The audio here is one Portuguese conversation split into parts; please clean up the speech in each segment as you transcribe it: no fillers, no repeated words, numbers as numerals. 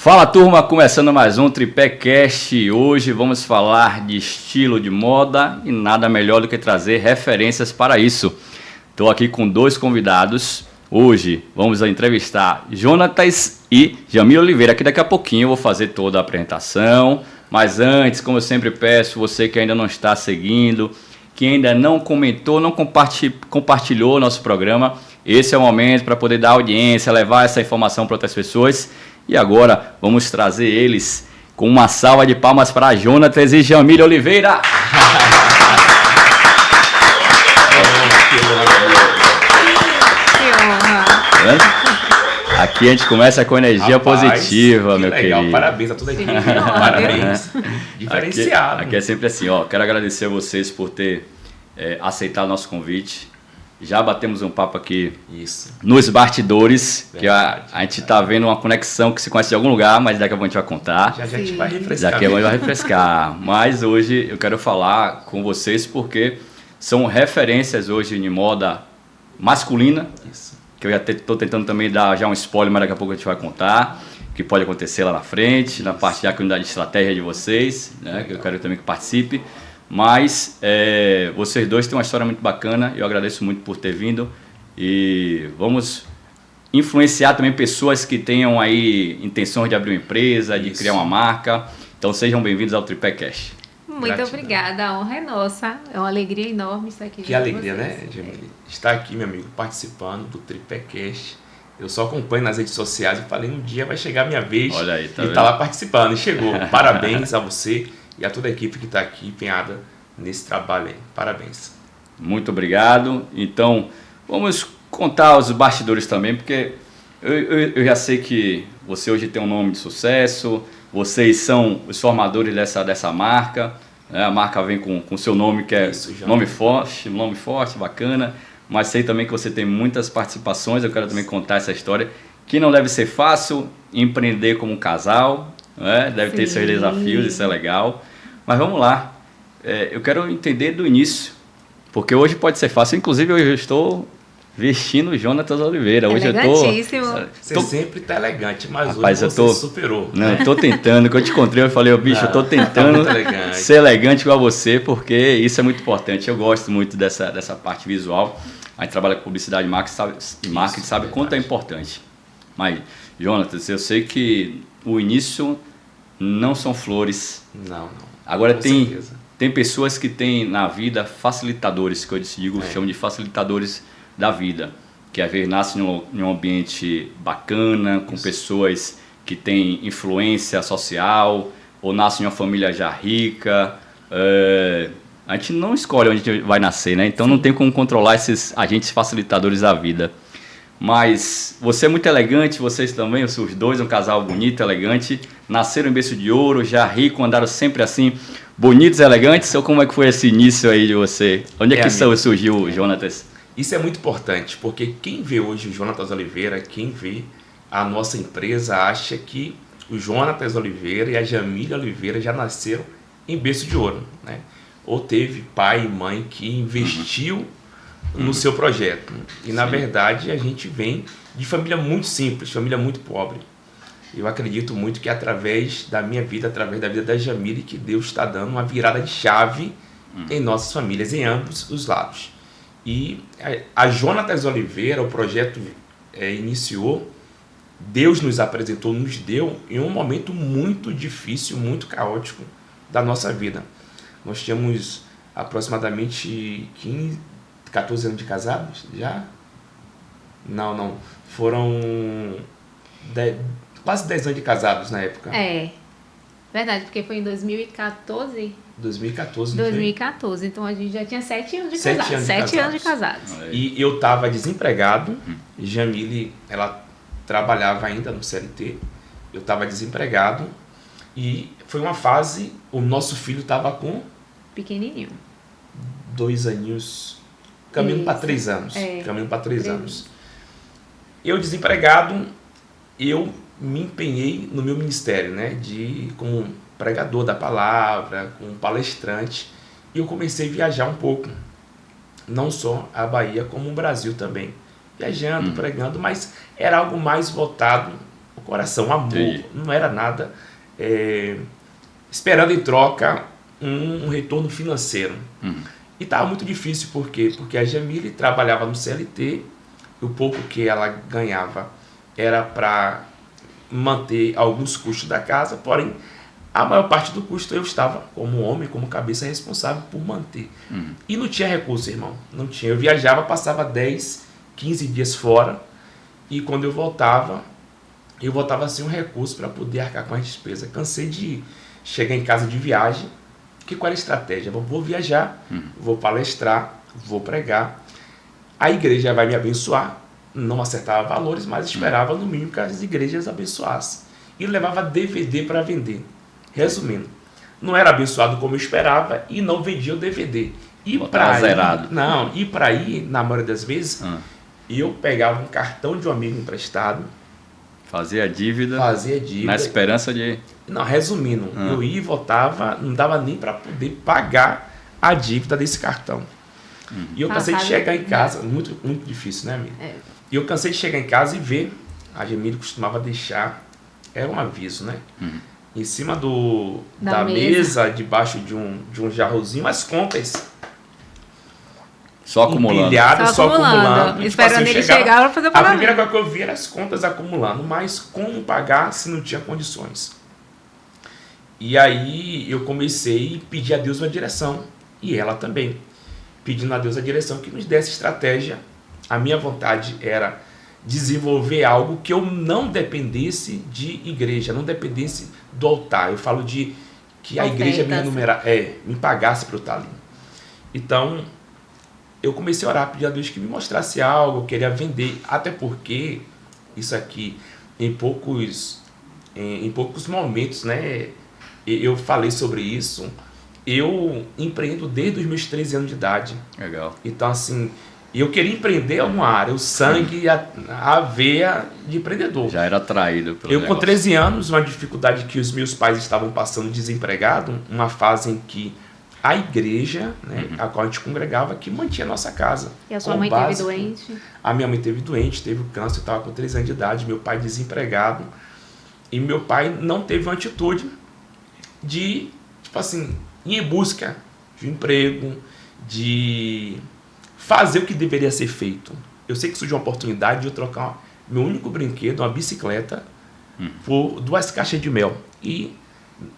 Fala turma, começando mais um Tripé Cast. Hoje vamos falar de estilo de moda e nada melhor do que trazer referências para isso. Estou aqui com dois convidados. Hoje vamos entrevistar Jonatas e Jamil Oliveira, que daqui a pouquinho eu vou fazer toda a apresentação. Mas antes, como eu sempre peço, você que ainda não está seguindo, que ainda não comentou, não compartilhou o nosso programa, esse é o momento para poder dar audiência, levar essa informação para outras pessoas. E agora vamos trazer eles com uma salva de palmas para Jonatas e Jamil Oliveira. Que honra. Aqui a gente começa com energia positiva, meu legal, querido. parabéns a toda a equipe. Parabéns. Diferenciado. Aqui é sempre assim, ó. Quero agradecer a vocês por ter aceitado o nosso convite. Já batemos um papo aqui nos bastidores, que a gente tá vendo uma conexão que se conhece de algum lugar, mas daqui a pouco a gente vai contar. Já a gente vai refrescar. Daqui a pouco a gente vai refrescar. Mas hoje eu quero falar com vocês porque são referências hoje em moda masculina. Isso. Que eu já estou tentando também dar já um spoiler, mas daqui a pouco a gente vai contar. Que pode acontecer lá na frente, na parte da unidade de estratégia de vocês, né, que eu quero também que participe. Mas vocês dois têm uma história muito bacana, eu agradeço muito por ter vindo e vamos influenciar também pessoas que tenham aí intenções de abrir uma empresa, de criar uma marca. Então sejam bem-vindos ao Tripé Cast. Muito Gratidão. Obrigada, a honra é nossa. É uma alegria enorme estar aqui. Que alegria, né, Jamil? Estar aqui, meu amigo, participando do Tripé Cast. Eu só acompanho nas redes sociais e falei, um dia vai chegar a minha vez. Olha aí, tá lá participando. E chegou. Parabéns a você e a toda a equipe que está aqui empenhada nesse trabalho aí. Parabéns. Muito obrigado. Então, vamos contar os bastidores também, porque eu já sei que você hoje tem um nome de sucesso, vocês são os formadores dessa marca, né? A marca vem com seu nome, que é nome forte, bacana, mas sei também que você tem muitas participações, eu quero também contar essa história, que não deve ser fácil empreender como um casal, né? Deve ter seus desafios, isso é legal. Mas vamos lá, eu quero entender do início, porque hoje pode ser fácil. Inclusive, hoje eu estou vestindo o Jonatas Oliveira. Hoje elegantíssimo. Você sempre está elegante, mas rapaz, hoje você superou. Não, eu estou tentando. Quando eu te encontrei, eu falei, bicho, eu estou tentando ser elegante igual a você, porque isso é muito importante. Eu gosto muito dessa parte visual. A gente trabalha com publicidade e marketing, sabe quanto é importante. Mas, Jonatas, eu sei que o início não são flores. Não. Agora Com certeza. Tem pessoas que têm na vida facilitadores, que eu digo, chamo de facilitadores da vida, que às vezes nascem em um ambiente bacana, com pessoas que têm influência social, ou nascem em uma família já rica. A gente não escolhe onde a gente vai nascer, né? Então não tem como controlar esses agentes facilitadores da vida. Mas você é muito elegante, vocês também, os dois, um casal bonito, elegante, nasceram em berço de ouro, já rico, andaram sempre assim, bonitos, elegantes, ou como é que foi esse início aí de você? Onde é que surgiu o Jonatas? Isso é muito importante, porque quem vê hoje o Jonatas Oliveira, quem vê a nossa empresa, acha que o Jonatas Oliveira e a Jamília Oliveira já nasceram em berço de ouro, né? Ou teve pai e mãe que investiu no seu projeto. E na verdade a gente vem de família muito simples, família muito pobre. Eu acredito muito que através da minha vida, através da vida da Jamília, que Deus está dando uma virada de chave em nossas famílias, em ambos os lados. E a Jonatas Oliveira, o projeto iniciou, Deus nos apresentou, nos deu em um momento muito difícil, muito caótico da nossa vida. Nós tínhamos aproximadamente 14 anos de casados já? Não. Foram quase 10 anos de casados na época. Verdade, porque foi em 2014. 2014, então a gente já tinha 7 anos de 7 anos de casados. E eu estava desempregado, Jamile, ela trabalhava ainda no CLT, eu estava desempregado e foi uma fase, o nosso filho estava com... Pequenininho. 2 aninhos, caminhando para 3 anos. Caminhando para 3 anos. Eu desempregado, eu me empenhei no meu ministério, né, como pregador da palavra, como palestrante, e eu comecei a viajar um pouco, não só a Bahia, como o Brasil também, viajando, pregando, mas era algo mais voltado coração, amor. Entendi. Não era nada esperando em troca um retorno financeiro. E estava muito difícil, por quê? Porque a Jamile trabalhava no CLT, o pouco que ela ganhava era para manter alguns custos da casa, porém, a maior parte do custo eu estava, como homem, como cabeça responsável por manter. E não tinha recurso, irmão. Não tinha. Eu viajava, passava 10, 15 dias fora, e quando eu voltava sem um recurso para poder arcar com as despesas. Cansei de chegar em casa de viagem. Qual era a estratégia? Vou viajar, vou palestrar, vou pregar. A igreja vai me abençoar. Não acertava valores, mas esperava no mínimo que as igrejas abençoassem. E levava DVD para vender. Resumindo, não era abençoado como eu esperava e não vendia o DVD. E para ir, na maioria das vezes, eu pegava um cartão de um amigo emprestado. Fazia dívida. Na esperança de... Não, resumindo, eu ia e voltava, não dava nem para poder pagar a dívida desse cartão. E eu cansei de chegar em casa, muito, muito difícil, né, amigo? E eu cansei de chegar em casa e ver, a Jamile costumava deixar, era um aviso, né? Em cima da mesa, debaixo de um jarrozinho, as contas. Só acumulando. Só acumulando. Esperando ele chegar para fazer o pagamento. A primeira coisa que eu vi era as contas acumulando, mas como pagar se não tinha condições? E aí eu comecei a pedir a Deus uma direção. E ela também. Pedindo a Deus a direção que nos desse estratégia. A minha vontade era desenvolver algo que eu não dependesse de igreja, não dependesse do altar. Eu falo de que a igreja me pagasse para eu estar ali. Então, eu comecei a orar, pedir a Deus que me mostrasse algo, eu queria vender, até porque isso aqui, em poucos momentos, né, eu falei sobre isso. Eu empreendo desde os meus 13 anos de idade. Legal. Então, assim, eu queria empreender alguma área, o sangue, a veia de empreendedor. Já era atraído pelo negócio. Com 13 anos, uma dificuldade que os meus pais estavam passando desempregado, uma fase em que a igreja, né, a qual a gente congregava, que mantinha a nossa casa. E a sua mãe teve doente? A minha mãe teve doente, teve câncer, eu estava com 13 anos de idade, meu pai desempregado. E meu pai não teve uma atitude de, tipo assim, ir em busca de um emprego, de fazer o que deveria ser feito. Eu sei que surgiu uma oportunidade de eu trocar meu único brinquedo, uma bicicleta, por 2 caixas de mel. E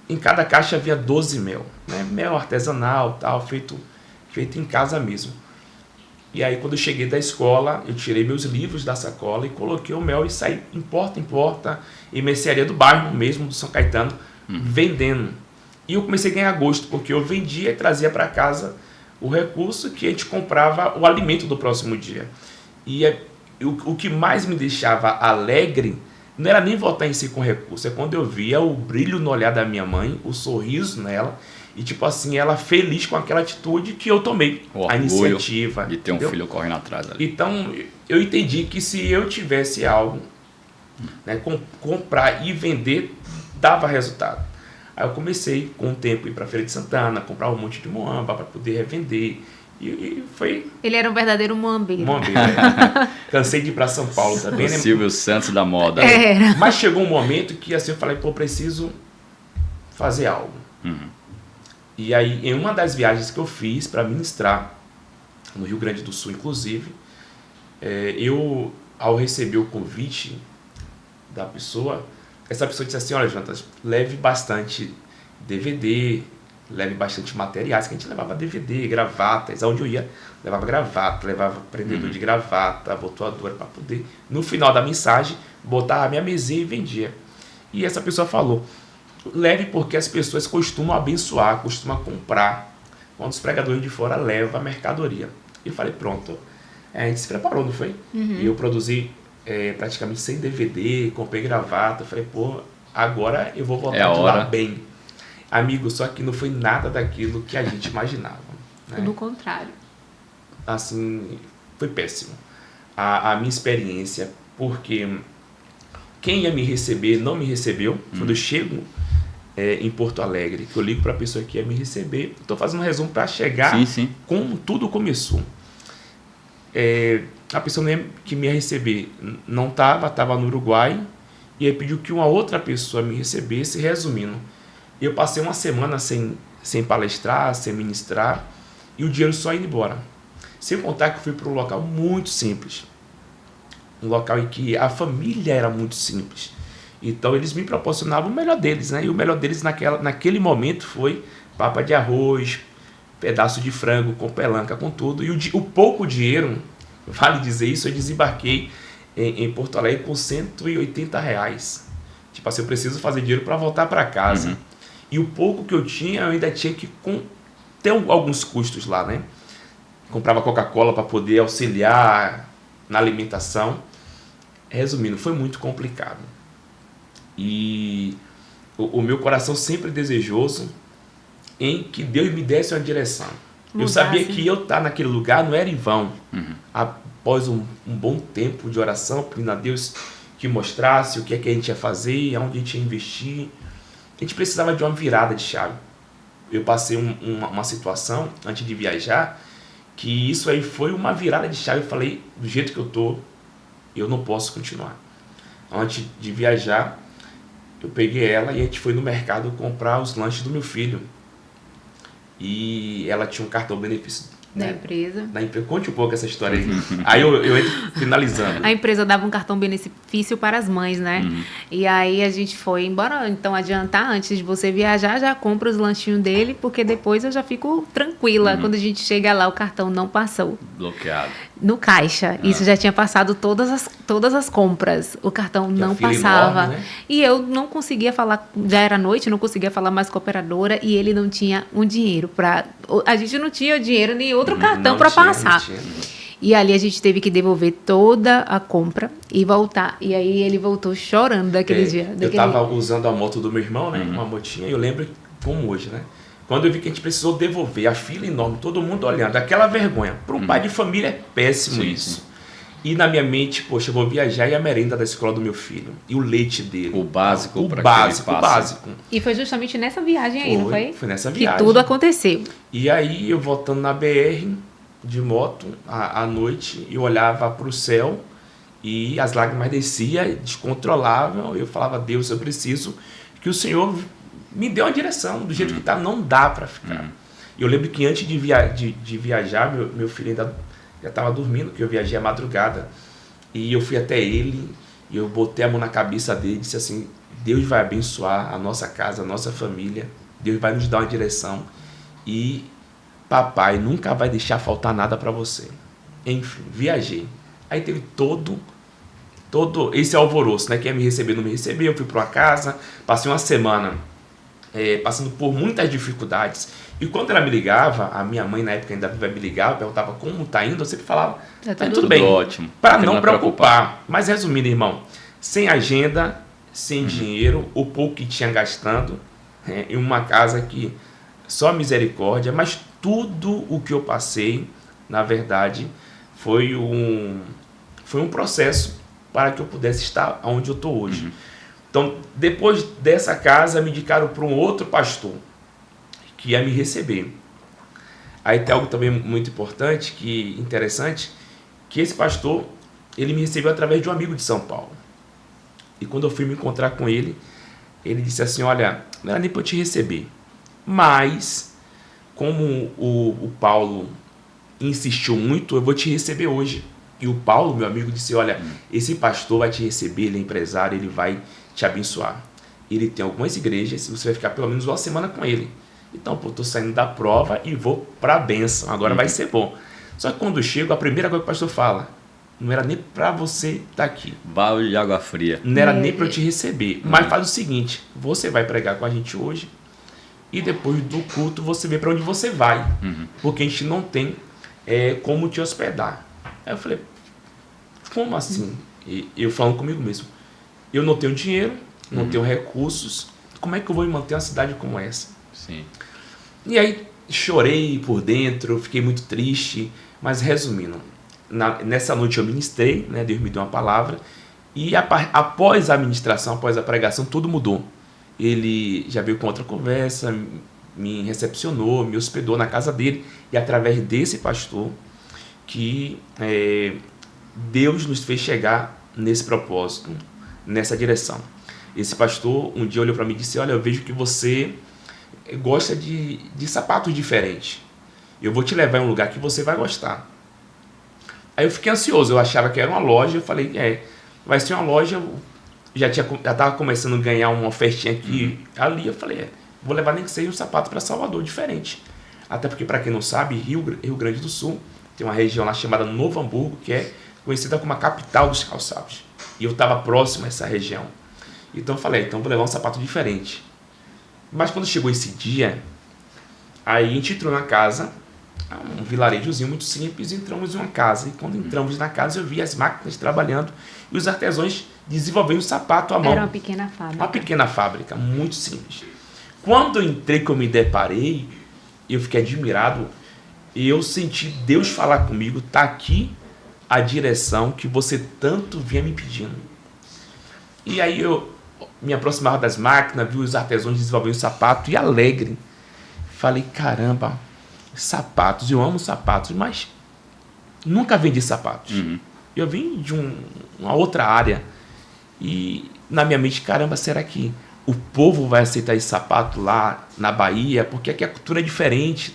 em cada caixa havia 12 mel, né? Mel artesanal, tal, feito em casa mesmo. E aí, quando eu cheguei da escola, eu tirei meus livros da sacola e coloquei o mel e saí em porta, em mercearia do bairro mesmo, do São Caetano, vendendo. E eu comecei a ganhar gosto, porque eu vendia e trazia para casa o recurso que a gente comprava o alimento do próximo dia. E o que mais me deixava alegre não era nem voltar em si com recurso, é quando eu via o brilho no olhar da minha mãe, o sorriso nela, e tipo assim, ela feliz com aquela atitude que eu tomei, a iniciativa. De ter um filho correndo atrás ali. Então, eu entendi que se eu tivesse algo, né, comprar e vender, dava resultado. Aí eu comecei, com o tempo, ir para a Feira de Santana, comprar um monte de moamba para poder revender. E foi... Ele era um verdadeiro moambeiro. Cansei de ir para São Paulo também. O Silvio Santos da moda. Mas chegou um momento que assim, eu falei, pô, preciso fazer algo. E aí, em uma das viagens que eu fiz para ministrar, no Rio Grande do Sul, inclusive, eu, ao receber o convite da pessoa, essa pessoa disse assim, olha, Jonatas, leve bastante DVD, leve bastante materiais, que a gente levava DVD, gravatas, aonde eu ia, levava gravata, levava prendedor de gravata, abotoadora, para poder, no final da mensagem, botar a minha mesinha e vendia. E essa pessoa falou, leve porque as pessoas costumam abençoar, costumam comprar, quando os pregadores de fora levam a mercadoria. E eu falei, pronto, a gente se preparou, não foi? E eu produzi praticamente 100 DVD, comprei gravata, falei, pô, agora eu vou voltar de lá bem. Amigo, só que não foi nada daquilo que a gente imaginava. Né? Tudo o contrário. Assim, foi péssimo. A minha experiência, porque quem ia me receber não me recebeu. Quando eu chego em Porto Alegre, que eu ligo para a pessoa que ia me receber, estou fazendo um resumo para chegar como tudo começou. A pessoa que me ia receber não estava no Uruguai, e aí pediu que uma outra pessoa me recebesse. Resumindo, eu passei uma semana sem palestrar, sem ministrar, e o dinheiro só indo embora. Sem contar que eu fui para um local muito simples, um local em que a família era muito simples. Então eles me proporcionavam o melhor deles, né? E o melhor deles naquele momento foi papa de arroz, pedaço de frango com pelanca, com tudo. E o pouco dinheiro, vale dizer isso, eu desembarquei em Porto Alegre com R$ 180. Tipo assim, eu preciso fazer dinheiro para voltar para casa. E o pouco que eu tinha, eu ainda tinha que ter alguns custos lá, né? Comprava Coca-Cola para poder auxiliar na alimentação. Resumindo, foi muito complicado. E o meu coração sempre desejoso em que Deus me desse uma direção. Eu sabia que eu estar naquele lugar não era em vão. Após um bom tempo de oração, pedindo a Deus que mostrasse o que é que a gente ia fazer, aonde a gente ia investir, a gente precisava de uma virada de chave. Eu passei uma situação antes de viajar, que isso aí foi uma virada de chave. Eu falei, do jeito que eu tô, eu não posso continuar. Antes de viajar, eu peguei ela e a gente foi no mercado comprar os lanches do meu filho. E ela tinha um cartão benefício Da empresa. Conte um pouco essa história aí. Aí eu entro finalizando. A empresa dava um cartão benefício para as mães, né? E aí a gente foi embora. Então, adiantar, antes de você viajar, já compra os lanchinhos dele, porque depois eu já fico tranquila. Quando a gente chega lá, o cartão não passou. Bloqueado. No caixa. Isso já tinha passado todas as compras. O cartão não passava. Enorme, né? E eu não conseguia falar, já era noite, não conseguia falar mais com a operadora, e ele não tinha um dinheiro para... A gente não tinha dinheiro nem outro cartão para passar. E ali a gente teve que devolver toda a compra e voltar. E aí ele voltou chorando daquele dia. Eu estava usando a moto do meu irmão, né? Uma motinha, e eu lembro como hoje, né? Quando eu vi que a gente precisou devolver, a fila enorme, todo mundo olhando, aquela vergonha. Para um pai de família é péssimo isso. E na minha mente, poxa, eu vou viajar e a merenda da escola do meu filho. E o leite dele. O básico. O básico. E foi justamente nessa viagem aí, não foi? Foi nessa viagem. Que tudo aconteceu. E aí, eu voltando na BR, de moto, à noite, eu olhava para o céu e as lágrimas desciam, descontrolável. Eu falava, Deus, eu preciso que o Senhor me dê uma direção. Do jeito que está, não dá para ficar. Eu lembro que antes de viajar, meu filho ainda já estava dormindo, que eu viajei à madrugada. E eu fui até ele, e eu botei a mão na cabeça dele e disse assim, Deus vai abençoar a nossa casa, a nossa família. Deus vai nos dar uma direção. E papai nunca vai deixar faltar nada para você. Enfim, viajei. Aí teve todo esse alvoroço, né? Quem ia me receber não me recebeu. Eu fui para uma casa, passei uma semana passando por muitas dificuldades. E quando ela me ligava, a minha mãe na época ainda me ligava, perguntava como tá indo, eu sempre falava, tá tudo bem, ótimo. para não preocupar. Mas resumindo, irmão, sem agenda, sem dinheiro, o pouco que tinha gastando, em uma casa que só misericórdia, mas tudo o que eu passei, na verdade, foi um processo para que eu pudesse estar onde eu estou hoje. Então, depois dessa casa, me indicaram para um outro pastor que ia me receber. Aí tem algo também muito importante, interessante, que esse pastor, ele me recebeu através de um amigo de São Paulo. E quando eu fui me encontrar com ele, ele disse assim, olha, não era nem para eu te receber, mas como o Paulo insistiu muito, eu vou te receber hoje. E o Paulo, meu amigo, disse, olha, esse pastor vai te receber, ele é empresário, ele vai te abençoar. Ele tem algumas igrejas, você vai ficar pelo menos uma semana com ele. Então, pô, tô saindo da prova e vou pra bênção, agora vai ser bom. Só que quando eu chego, a primeira coisa que o pastor fala, não era nem pra você estar aqui. Balde de água fria. Não era nem pra eu te receber. Mas faz o seguinte, você vai pregar com a gente hoje e depois do culto você vê pra onde você vai. Porque a gente não tem como te hospedar. Aí eu falei, como assim? E eu falando comigo mesmo, eu não tenho dinheiro, não tenho recursos, como é que eu vou me manter uma cidade como essa? Sim. E aí chorei por dentro, fiquei muito triste, mas resumindo, nessa noite eu ministrei, né, Deus me deu uma palavra, e após a ministração, após a pregação, tudo mudou. Ele já veio com outra conversa, me recepcionou, me hospedou na casa dele, e através desse pastor que Deus nos fez chegar nesse propósito. nessa direção. Esse pastor um dia olhou para mim e disse, olha, eu vejo que você gosta de sapatos diferentes. Eu vou te levar em um lugar que você vai gostar. Aí eu fiquei ansioso, eu achava que era uma loja, eu falei, vai ser uma loja, já estava começando a ganhar uma ofertinha aqui, ali, eu falei, vou levar nem que seja um sapato para Salvador diferente. Até porque, para quem não sabe, Rio Grande do Sul tem uma região lá chamada Novo Hamburgo, que é conhecida como a capital dos calçados. E eu estava próximo a essa região. Então eu falei, então vou levar um sapato diferente. Mas quando chegou esse dia, aí a gente entrou na casa, um vilarejozinho muito simples, entramos em uma casa. E quando entramos na casa, eu vi as máquinas trabalhando e os artesãos desenvolvendo o sapato à mão. Era uma pequena fábrica. Uma pequena fábrica, muito simples. Quando eu entrei, que eu me deparei, eu fiquei admirado e eu senti Deus falar comigo, tá aqui a direção que você tanto vinha me pedindo. E aí eu me aproximava das máquinas, vi os artesãos desenvolvendo o sapato e alegre. Falei, caramba, sapatos, eu amo sapatos, mas nunca vendi sapatos. Eu vim de uma outra área e na minha mente, caramba, será que o povo vai aceitar esse sapato lá na Bahia? Porque aqui a cultura é diferente.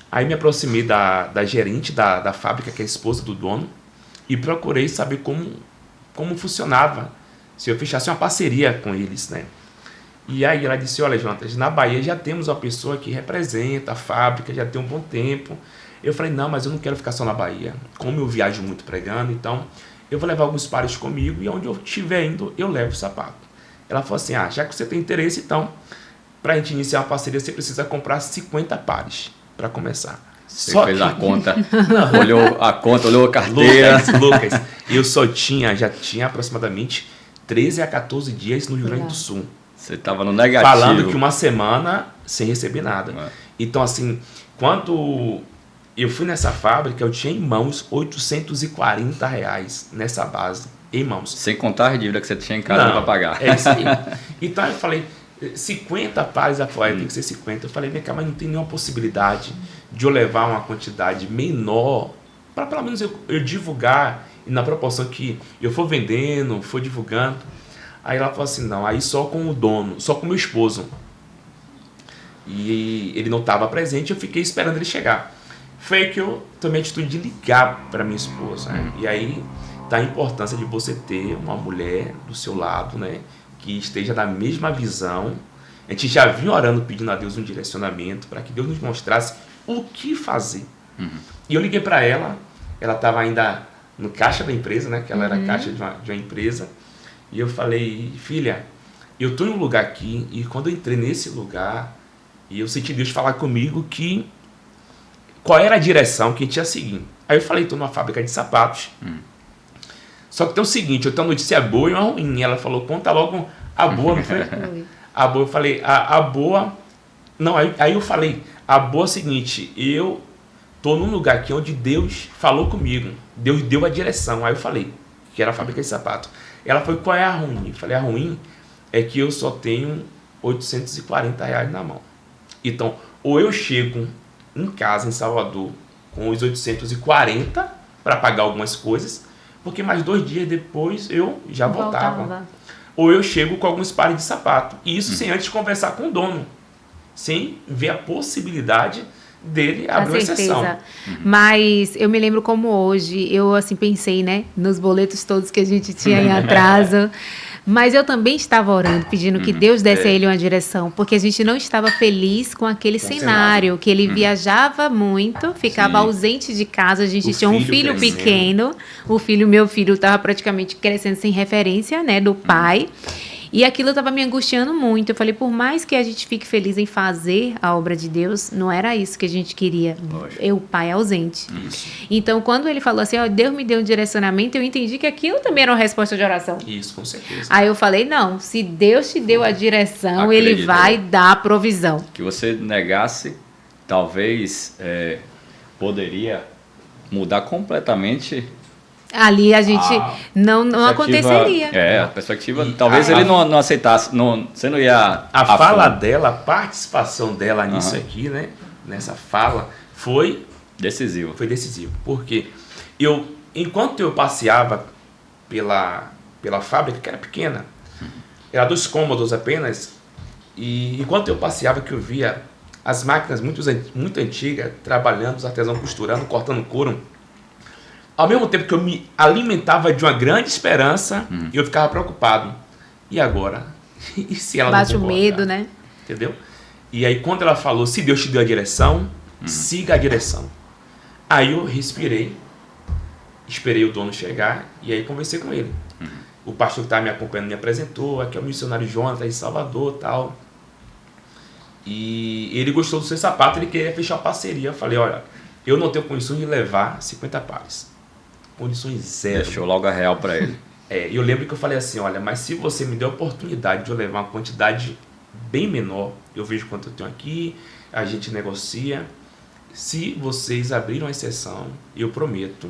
Aí me aproximei da gerente da fábrica, que é a esposa do dono, e procurei saber como funcionava, se eu fechasse uma parceria com eles, né? E aí ela disse, olha, Jonatas, na Bahia já temos uma pessoa que representa a fábrica, já tem um bom tempo. Eu falei, não, mas eu não quero ficar só na Bahia. Como eu viajo muito pregando, então eu vou levar alguns pares comigo e onde eu estiver indo, eu levo o sapato. Ela falou assim, já que você tem interesse, então, para a gente iniciar uma parceria, você precisa comprar 50 pares para começar. Você fez a conta, olhou a conta, olhou a carteira. Lucas, eu já tinha aproximadamente 13 a 14 dias no Rio Grande do Sul. Você estava no negativo. Falando que uma semana sem receber nada. Então, assim, quando eu fui nessa fábrica, eu tinha em mãos R$840 nessa base, em mãos. Sem contar a dívida que você tinha em casa para pagar. É isso aí. Então, eu falei, 50 pares, ela falou, tem que ser 50. Eu falei, vem cá, mas não tem nenhuma possibilidade de eu levar uma quantidade menor, para pelo menos eu divulgar, e na proporção que eu for vendendo, for divulgando. Aí ela falou assim, não, aí só com o dono, só com o meu esposo. E ele não estava presente, eu fiquei esperando ele chegar. Foi que eu tomei a atitude de ligar para minha esposa. Né? E aí tá a importância de você ter uma mulher do seu lado, né, que esteja na mesma visão. A gente já vinha orando, pedindo a Deus um direcionamento, para que Deus nos mostrasse o que fazer. E eu liguei para ela, ela estava ainda no caixa da empresa, né, que ela era caixa de uma empresa. E eu falei, filha, eu estou em um lugar aqui, e quando eu entrei nesse lugar, e eu senti Deus falar comigo qual era a direção que a gente ia seguir. Aí eu falei, estou numa fábrica de sapatos. Só que tem o seguinte, eu tenho uma notícia boa e uma ruim. Ela falou, conta logo a boa, não foi? A boa, eu falei, a boa... Não, aí eu falei, a boa é o seguinte, eu estou num lugar aqui onde Deus falou comigo. Deus deu a direção. Aí eu falei, que era a fábrica de sapatos. Ela falou, qual é a ruim? Eu falei, a ruim é que eu só tenho R$840 na mão. Então, ou eu chego em casa, em Salvador, com os 840 para pagar algumas coisas, porque mais 2 dias depois eu já voltava. Ou eu chego com alguns pares de sapato. E isso sem antes conversar com o dono. Sem ver a possibilidade dele abrir uma exceção. Mas eu me lembro como hoje, eu assim pensei, né, nos boletos todos que a gente tinha em atraso, mas eu também estava orando, pedindo que Deus desse a ele uma direção, porque a gente não estava feliz com aquele cenário, que ele viajava muito, ficava ausente de casa, a gente tinha um filho pequeno, meu filho estava praticamente crescendo sem referência, né, do pai. E aquilo estava me angustiando muito. Eu falei, por mais que a gente fique feliz em fazer a obra de Deus, não era isso que a gente queria. O pai ausente. Isso. Então, quando ele falou assim, Deus me deu um direcionamento, eu entendi que aquilo também era uma resposta de oração. Isso, com certeza. Aí eu falei, não, se Deus te deu a direção, Ele vai dar a provisão. Que você negasse, talvez poderia mudar completamente... Ali a gente não aconteceria. A perspectiva, talvez ele não aceitasse, você não ia... A fala dela, a participação dela nisso aqui, né? Nessa fala, foi decisivo. Foi decisivo, porque enquanto eu passeava pela fábrica, que era pequena. Era 2 cômodos apenas. E enquanto eu passeava, que eu via as máquinas muito antigas, trabalhando, os artesãos costurando, cortando couro, ao mesmo tempo que eu me alimentava de uma grande esperança, eu ficava preocupado. E agora? E se ela Bate não o concordar? medo, né? Entendeu? E aí quando ela falou, se Deus te deu a direção, siga a direção. Aí eu respirei, esperei o dono chegar e aí conversei com ele. O pastor que estava me acompanhando me apresentou, aqui é o missionário Jonathan, em Salvador e tal. E ele gostou do seu sapato, ele queria fechar uma parceria. Eu falei, olha, eu não tenho condições de levar 50 pares. Condições zero. Deixou logo a real para ele. E eu lembro que eu falei assim, olha, mas se você me der a oportunidade de eu levar uma quantidade bem menor, eu vejo quanto eu tenho aqui, a gente negocia. Se vocês abriram a exceção, eu prometo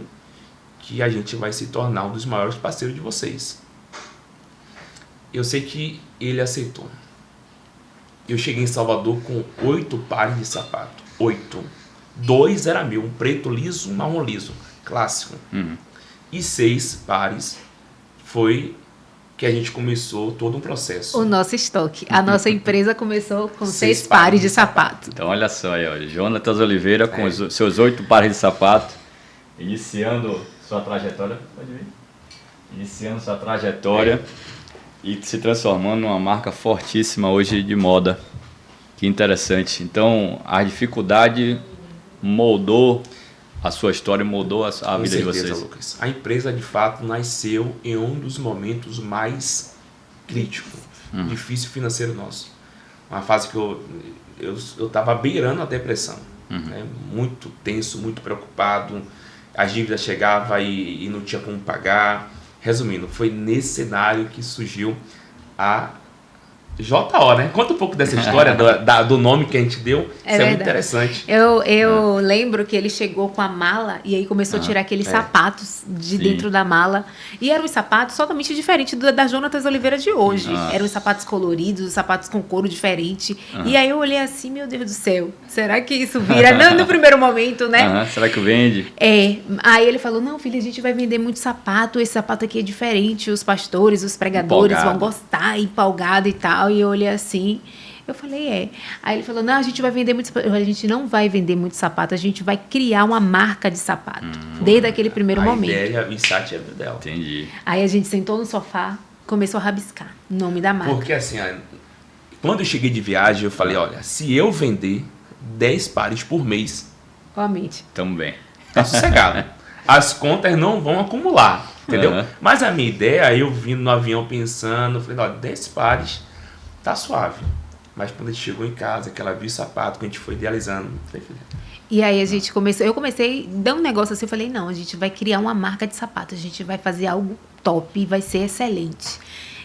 que a gente vai se tornar um dos maiores parceiros de vocês. Eu sei que ele aceitou. Eu cheguei em Salvador com 8 pares de sapato. 8. 2 era meu, um preto liso, um marrom liso, clássico. E 6 pares foi que a gente começou todo um processo. O nosso estoque. A nossa empresa começou com 6 pares de sapato. Então olha só aí, olha, Jonatas Oliveira com os seus 8 pares de sapato, iniciando sua trajetória, pode ver? Iniciando sua trajetória e se transformando numa marca fortíssima hoje de moda. Que interessante. Então a dificuldade moldou a sua história, moldou a Com vida de certeza, vocês. Lucas. A empresa, de fato, nasceu em um dos momentos mais críticos, difícil financeiro nosso. Uma fase que eu estava beirando a depressão. Né? Muito tenso, muito preocupado. As dívidas chegavam e não tinha como pagar. Resumindo, foi nesse cenário que surgiu a JO, né? Conta um pouco dessa história, do nome que a gente deu. Isso é muito interessante. Eu lembro que ele chegou com a mala e aí começou a tirar aqueles sapatos de dentro da mala. E eram os sapatos totalmente diferentes da Jonatas Oliveira de hoje. Eram os sapatos coloridos, os sapatos com couro diferente. E aí eu olhei assim, meu Deus do céu, será que isso vira? Não no primeiro momento, né? Será que vende? Aí ele falou, não, filha, a gente vai vender muito sapato, esse sapato aqui é diferente, os pastores, os pregadores vão gostar, empolgado e tal. E eu olhei assim, eu falei, Aí ele falou, não, a gente vai vender muito sapato. A gente não vai vender muito sapato, a gente vai criar uma marca de sapato. Desde aquele primeiro momento. A ideia, o insight é dela. Entendi. Aí a gente sentou no sofá, começou a rabiscar o nome da marca. Porque assim, quando eu cheguei de viagem, eu falei, olha, se eu vender 10 pares por mês, Realmente. Tamo bem. tá sossegado. As contas não vão acumular, entendeu? Mas a minha ideia, eu vindo no avião pensando, falei, olha, 10 pares tá suave. Mas quando a gente chegou em casa, que ela viu o sapato, que a gente foi idealizando, falei, E aí a gente começou, eu comecei, deu um negócio assim, eu falei, não, a gente vai criar uma marca de sapato, a gente vai fazer algo top, vai ser excelente.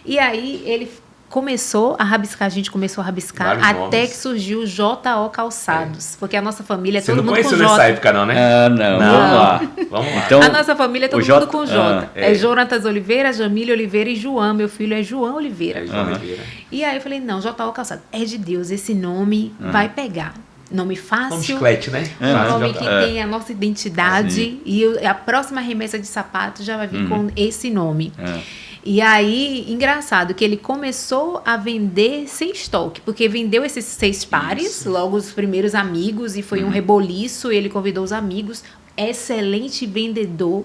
E aí ele começou a rabiscar, a gente começou a rabiscar, Vários até nomes. que surgiu o JO Calçados, porque a nossa família é você todo não mundo com conheceu J. nessa época não, né? Não, vamos lá. Vamos lá. Então, A nossa família é todo o mundo J- com J. é. É Jonatas Oliveira, Jamília Oliveira e João. Meu filho é João Oliveira. João Oliveira. E aí eu falei, não, JO Calçado. É de Deus, esse nome vai pegar. Nome Nome fácil. chiclete, né? Um Fácil nome de que anotar. tem a nossa identidade. E a próxima remessa de sapato já vai vir com esse nome. E aí, engraçado, que ele começou a vender sem estoque, porque vendeu esses 6 pares, logo os primeiros amigos, e foi um reboliço, ele convidou os amigos, excelente vendedor,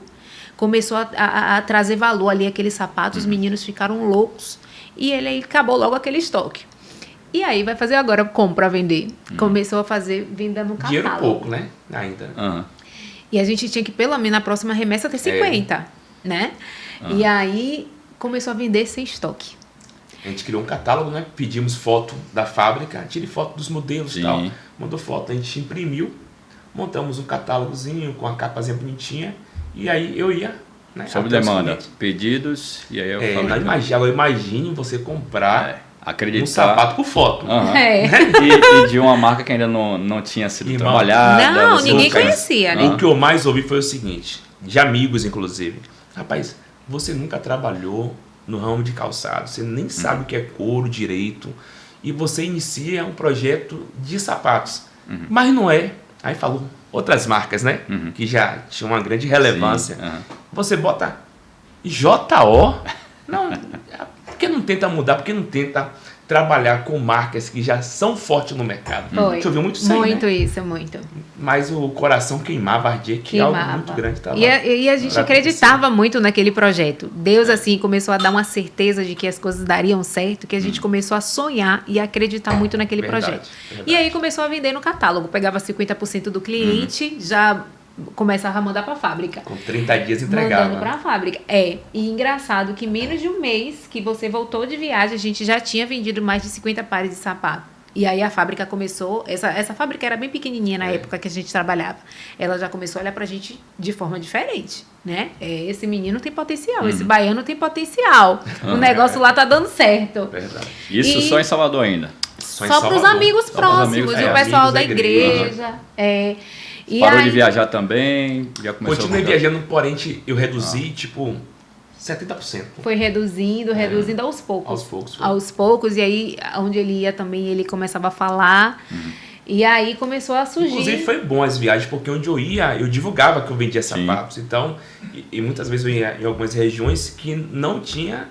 começou a trazer valor ali àquele sapato, os meninos ficaram loucos, e ele aí acabou logo aquele estoque. E aí vai fazer agora como para vender? Começou a fazer venda no catálogo. Dinheiro pouco, né? Ainda. E a gente tinha que, pelo menos, na próxima remessa ter 50, né? E aí começou a vender sem estoque. A gente criou um catálogo, né? Pedimos foto da fábrica, tire foto dos modelos e tal. Mandou foto, a gente imprimiu, montamos um catálogozinho com a capazinha bonitinha e aí eu ia, né? Sob até os demanda, clientes. pedidos, e aí eu falei. Agora imagine você comprar acreditar. um sapato por foto. E de uma marca que ainda não tinha sido Irmão. trabalhada. Não, você ninguém não conhece. conhecia, né? O que eu mais ouvi foi o seguinte, de amigos inclusive. Rapaz, você nunca trabalhou no ramo de calçado, você nem sabe o que é couro direito, e você inicia um projeto de sapatos. Mas não é. Aí falou outras marcas, né? Que já tinham uma grande relevância. Sim, Você bota JO, Não, por que não tenta mudar? Por que não tenta trabalhar com marcas que já são fortes no mercado? Foi. A gente ouviu muito isso aí, Muito né? isso, muito. Mas o coração queimava, ardia, que algo muito grande estava. E a gente acreditava muito naquele projeto. Deus, assim, começou a dar uma certeza de que as coisas dariam certo, que a gente começou a sonhar e acreditar muito naquele projeto. Verdade. E aí começou a vender no catálogo. Pegava 50% do cliente, já começava a mandar para a fábrica. Com 30 dias entregava. Mandando para a fábrica. E engraçado que menos de um mês que você voltou de viagem, a gente já tinha vendido mais de 50 pares de sapato. E aí a fábrica começou, essa fábrica era bem pequenininha na época que a gente trabalhava. Ela já começou a olhar pra gente de forma diferente, né? Esse menino tem potencial, esse baiano tem potencial. O negócio lá tá dando certo. Verdade. Isso só em Salvador ainda. Só para os amigos próximos, e o pessoal da igreja. E Parou aí, de viajar também, já começou Continuei a voltar. viajando, porém eu reduzi, tipo, 70%. foi reduzindo aos poucos. Aos poucos, foi. Aos poucos, e aí, onde ele ia também, ele começava a falar. E aí começou a surgir. Inclusive foi bom as viagens, porque onde eu ia, eu divulgava que eu vendia sapatos. Então, e muitas vezes eu ia em algumas regiões que não tinha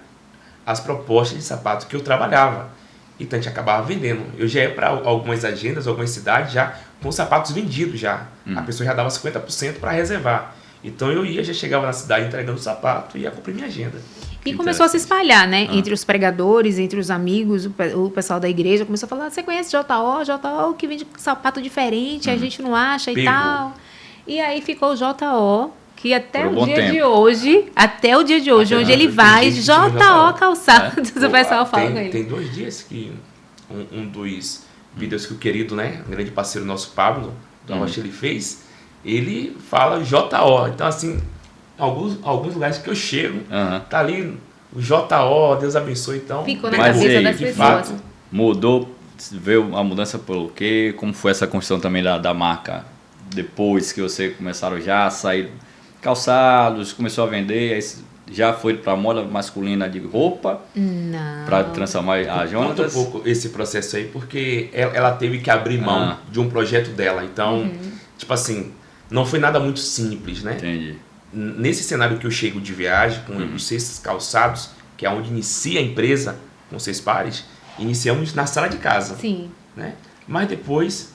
as propostas de sapatos que eu trabalhava. Então a gente acabava vendendo. Eu já ia para algumas agendas, algumas cidades já com sapatos vendidos já. A pessoa já dava 50% para reservar. Então eu ia, já chegava na cidade entregando o sapato e ia cumprir minha agenda. E começou a se espalhar, né? Entre os pregadores, entre os amigos, o pessoal da igreja começou a falar: você conhece JO que vende sapato diferente, a gente não acha e Pegou. tal. E aí ficou o JO, que até Por um o bom dia tempo. de hoje, onde ele vai, tem gente que chama JO JO. calçados, o pessoal fala com ele. Tem 2 dias que um dos vídeos que o querido, né, um grande parceiro nosso, Pablo, da Rocha, ele fez, ele fala JO. Então, assim, alguns lugares que eu chego, tá ali o JO, Deus abençoe. Então, Ficou na Mas cabeça aí, das de pessoas. fato, Mudou, veio a mudança pelo quê? Como foi essa construção também da marca? Depois que você começaram já a sair calçados, começou a vender, aí já foi para moda masculina de roupa, Não. para transformar a conta um Jonatas? pouco esse processo aí, porque ela teve que abrir mão de um projeto dela. Então, tipo assim, não foi nada muito simples, né? Entendi. Nesse cenário que eu chego de viagem, com os 6 calçados, que é onde inicia a empresa, com 6 pares, iniciamos na sala de casa. Sim. Né? Mas depois,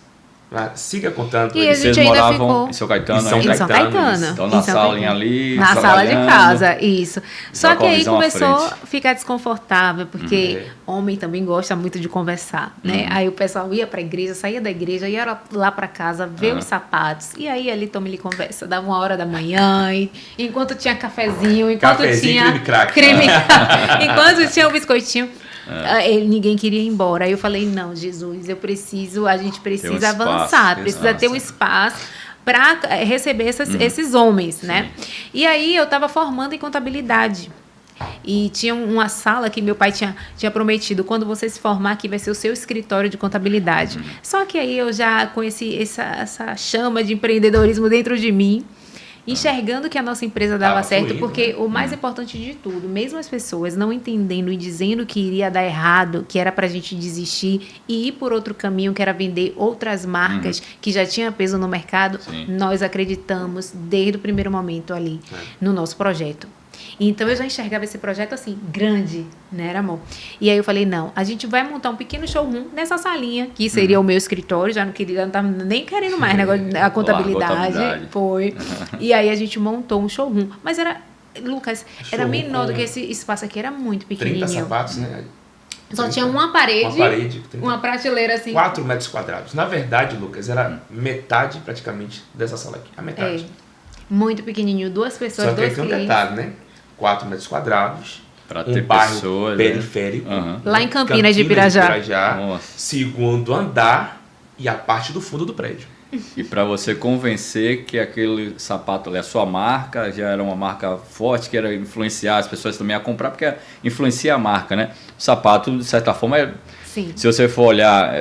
siga contando. E a Vocês gente ainda moravam ficou em São Caetano Em São ainda? em São Caetano, Caetano. isso. Então em na São salinha Caetano. ali, Na sala de trabalhando, casa, isso. Só já que com a aí visão à começou a frente. ficar desconfortável, porque homem também gosta muito de conversar, né? Aí o pessoal ia pra igreja, saía da igreja, ia lá pra casa, ver os sapatos. E aí ali tome-lhe conversa. Dava 1h da manhã, enquanto tinha cafezinho, enquanto Cafezinho, tinha... creme crack. enquanto tinha o biscoitinho. Ninguém queria ir embora. Aí eu falei: não, Jesus, a gente precisa espaço, avançar, precisa ter um espaço para receber esses homens, né? E aí eu estava formando em contabilidade. E tinha uma sala que meu pai tinha prometido: quando você se formar aqui vai ser o seu escritório de contabilidade. Só que aí eu já conheci essa chama de empreendedorismo dentro de mim, enxergando que a nossa empresa dava Tava certo, fluindo, porque né? o mais importante de tudo, mesmo as pessoas não entendendo e dizendo que iria dar errado, que era pra gente desistir e ir por outro caminho, que era vender outras marcas que já tinha peso no mercado, Sim. nós acreditamos desde o primeiro momento ali no nosso projeto. Então eu já enxergava esse projeto assim, grande, né, amor? E aí eu falei: não, a gente vai montar um pequeno showroom nessa salinha, que seria o meu escritório, já não tava nem querendo mais negócio da contabilidade. Foi. E aí a gente montou um showroom. Mas Lucas, era Showroom menor do com que esse espaço aqui, era muito 30 pequenininho. sapatos, né? Só tinha uma parede, uma 30, prateleira assim. 4 metros quadrados. Na verdade, Lucas, era metade praticamente dessa sala aqui. A metade. Muito pequenininho, 2 pessoas, Só que 2 aqui um clientes. detalhe, né? 4 metros quadrados. Para Um ter bairro pessoas, né? periférico. Lá em Campinas de Pirajá. Nossa. Segundo andar e a parte do fundo do prédio. E para você convencer que aquele sapato ali, a sua marca, já era uma marca forte, que era influenciar as pessoas também a comprar, porque influencia a marca, né? O sapato, de certa forma, Sim. se você for olhar,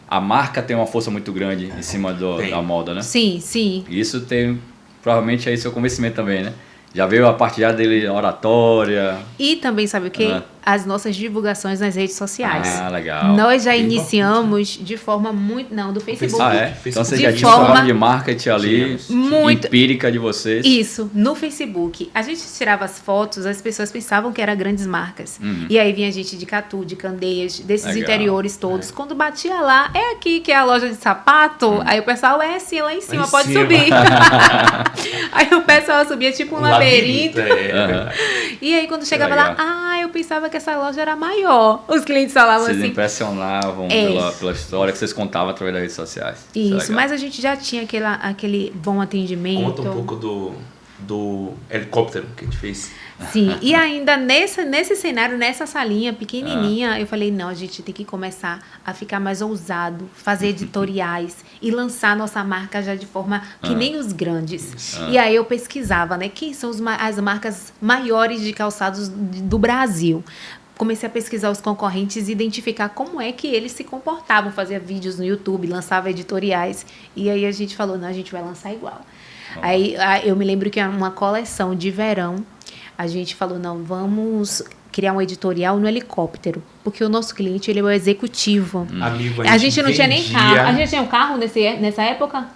a marca tem uma força muito grande em cima da moda, né? Sim, sim. E isso tem, provavelmente, aí seu convencimento também, né? Já veio a parte já dele, oratória. E também, sabe o quê? as nossas divulgações nas redes sociais. Ah, legal. Nós já Bem iniciamos de forma muito... Não, do Facebook. Ah, é? Facebook. Então você De já tinha forma- um trabalho de marketing ali, Muito. empírica de vocês. Isso, no Facebook. A gente tirava as fotos, as pessoas pensavam que eram grandes marcas. E aí vinha gente de Catu, de Candeias, desses Legal. interiores todos. Quando batia lá, é aqui que é a loja de sapato. Aí o pessoal, sim, lá em cima, em pode cima. subir. Aí o pessoal subia tipo um labirinto. Verdade. E aí quando chegava legal. lá, eu pensava que essa loja era maior. Os clientes falavam Vocês assim. impressionavam pela história que vocês contavam através das redes sociais. é Isso, legal. mas a gente já tinha aquele bom atendimento. Conta um pouco do helicóptero que a gente fez. Sim, e ainda nesse cenário, nessa salinha pequenininha, eu falei, não, a gente tem que começar a ficar mais ousado, fazer editoriais e lançar nossa marca já de forma que nem os grandes. E aí eu pesquisava, né, quem são as marcas maiores de calçados do Brasil. Comecei a pesquisar os concorrentes e identificar como é que eles se comportavam, fazia vídeos no YouTube, lançava editoriais, e aí a gente falou, não, a gente vai lançar igual. Aí eu me lembro que era uma coleção de verão. A gente falou, não, vamos criar um editorial no helicóptero, porque o nosso cliente, ele é o executivo. Amigo, A gente não tinha nem vendia- carro. A gente tinha um carro nessa época?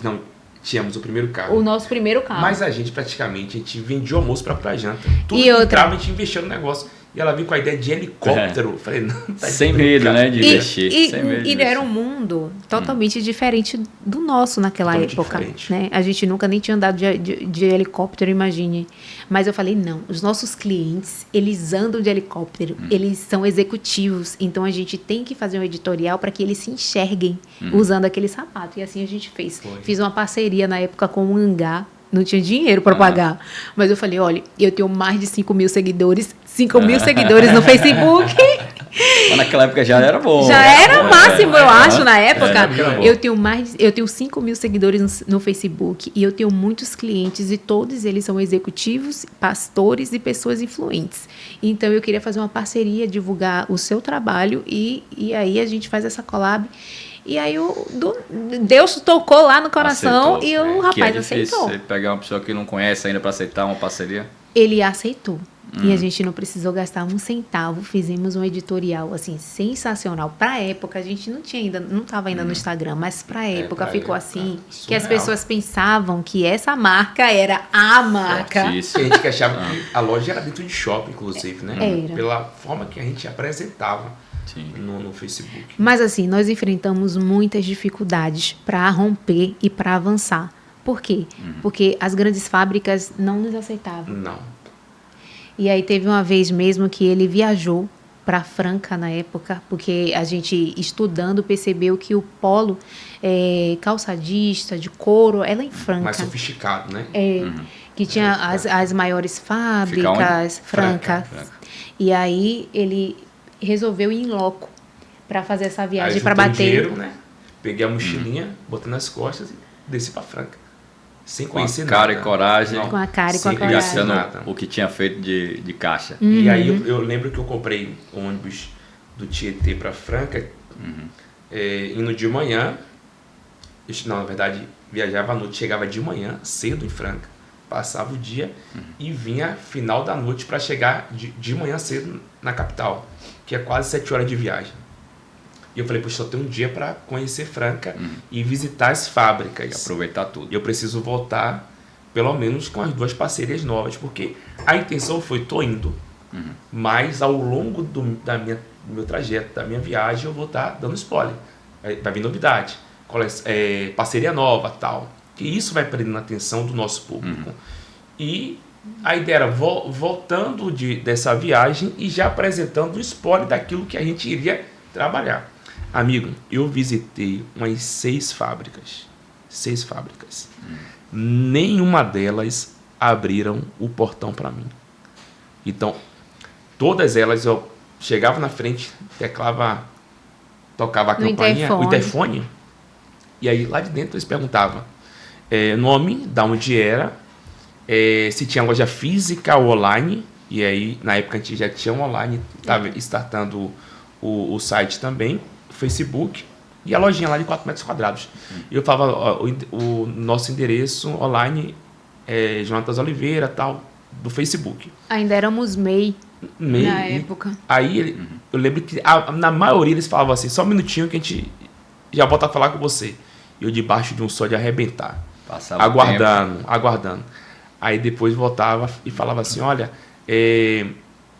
Não, tínhamos o primeiro carro. O nosso primeiro carro. Mas a gente praticamente vendia o almoço pra janta. Tudo E que outra? entrava, a gente investia no negócio. E ela veio com a ideia de helicóptero. Eu falei, não, tá Sem de medo, brincadeira. né, de investir. Sem medo de E era investir. um mundo totalmente diferente do nosso naquela Totalmente época. diferente. Né? A gente nunca nem tinha andado de helicóptero, imagine. Mas eu falei, não, os nossos clientes, eles andam de helicóptero, eles são executivos, então a gente tem que fazer um editorial para que eles se enxerguem usando aquele sapato. E assim a gente fez. Foi. Fiz uma parceria na época com o Hangar. Não tinha dinheiro para pagar. Mas eu falei, olha, eu tenho mais de 5 mil seguidores. 5 mil seguidores no Facebook. Mas naquela época já era bom. Já era o máximo, eu acho, na época. era bom. Eu tenho 5 mil seguidores no Facebook e eu tenho muitos clientes e todos eles são executivos, pastores e pessoas influentes. Então, eu queria fazer uma parceria, divulgar o seu trabalho e aí a gente faz essa collab. E aí Deus tocou lá no coração Aceitou. e o Que é rapaz difícil aceitou. você pegar uma pessoa que não conhece ainda para aceitar uma parceria. Ele aceitou. E a gente não precisou gastar um centavo. Fizemos um editorial, assim, sensacional. Pra época, a gente não estava ainda no Instagram, mas pra época pra ficou época, assim, que as surreal. pessoas pensavam que essa marca era a marca. Fortíssimo. A gente que achava que a loja era dentro de shopping, inclusive, né? Era. Pela forma que a gente apresentava Sim. no Facebook. Mas assim, nós enfrentamos muitas dificuldades para romper e para avançar. Por quê? Porque as grandes fábricas não nos aceitavam. Não. E aí teve uma vez mesmo que ele viajou para Franca na época, porque a gente estudando percebeu que o polo calçadista, de couro, ela é em Franca. Mais sofisticado, né? Que tinha as maiores fábricas, Franca. Franca. E aí ele resolveu ir em loco para fazer essa viagem, para juntei bater. dinheiro, né? Peguei a mochilinha, botei nas costas e desci pra Franca. Sem Com a conhecer cara nada. e coragem. Não, Com a cara e com a sem coragem. conhecer Gastando nada. o que tinha feito de caixa. E aí eu lembro que eu comprei um ônibus do Tietê pra Franca, indo de manhã. Não, na verdade, viajava à noite, chegava de manhã, cedo em Franca, passava o dia e vinha final da noite para chegar de manhã cedo na capital, que é quase 7 horas de viagem. E eu falei, poxa, só tenho um dia para conhecer Franca e visitar as E fábricas. aproveitar tudo. E eu preciso voltar, pelo menos, com as 2 parcerias novas, porque a intenção foi, tô indo, mas ao longo do meu trajeto, da minha viagem, eu vou estar dando spoiler. Vai vir novidade, parceria nova, tal. Que isso vai prendendo a atenção do nosso público. E a ideia era voltando dessa viagem e já apresentando o spoiler daquilo que a gente iria trabalhar. Amigo, eu visitei umas 6 fábricas. 6 fábricas. Nenhuma delas abriram o portão para mim. Então, todas elas eu chegava na frente, tocava a No campainha, o interfone. interfone, e aí lá de dentro eles perguntavam nome, da onde era, se tinha loja física ou online, e aí na época a gente já tinha um online, estava startando o site também, Facebook, e a lojinha lá de 4 metros quadrados. E eu falava, ó, o nosso endereço online é Jonatas Oliveira, tal. do Facebook. Ainda éramos MEI na época. Aí eu lembro que na maioria eles falavam assim, só um minutinho que a gente já volta a falar com você. Eu debaixo de um sol de arrebentar. Passava aguardando. Aí depois voltava e falava assim, olha,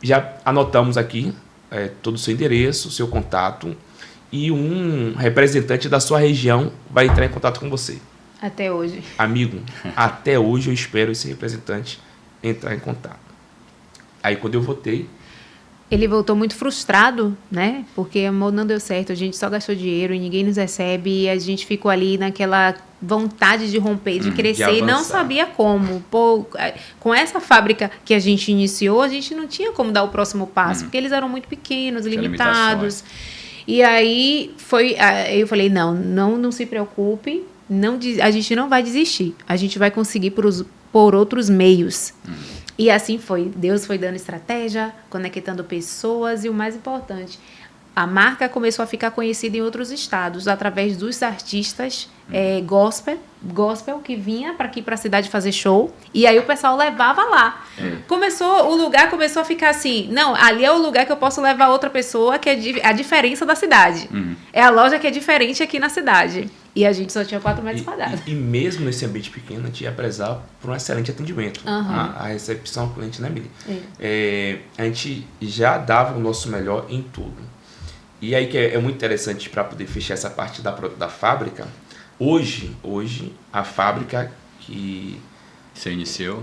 já anotamos aqui todo o seu endereço, o seu contato, e um representante da sua região vai entrar em contato com você. Até hoje. Amigo, até hoje eu espero esse representante entrar em contato. Aí quando eu voltei... Ele voltou muito frustrado, né? Porque amor, não deu certo, a gente só gastou dinheiro e ninguém nos recebe, e a gente ficou ali naquela vontade de romper, de crescer, e não sabia como. Pô, com essa fábrica que a gente iniciou, a gente não tinha como dar o próximo passo, porque eles eram muito pequenos, limitados. E aí eu falei, não se preocupe, a gente não vai desistir, a gente vai conseguir por outros meios. E assim foi. Deus foi dando estratégia, conectando pessoas, e o mais importante, a marca começou a ficar conhecida em outros estados através dos artistas gospel que vinha para aqui para a cidade fazer show, e aí o pessoal levava lá. O lugar começou a ficar assim, não, ali é o lugar que eu posso levar outra pessoa, que é a diferença da cidade. É a loja que é diferente aqui na cidade. E a gente só tinha 4 metros quadrados. E mesmo nesse ambiente pequeno, a gente ia prezar por um excelente atendimento. A recepção ao cliente, né, Mili? A gente já dava o nosso melhor em tudo. E aí que é muito interessante para poder fechar essa parte da fábrica. Hoje, a fábrica que... Você iniciou?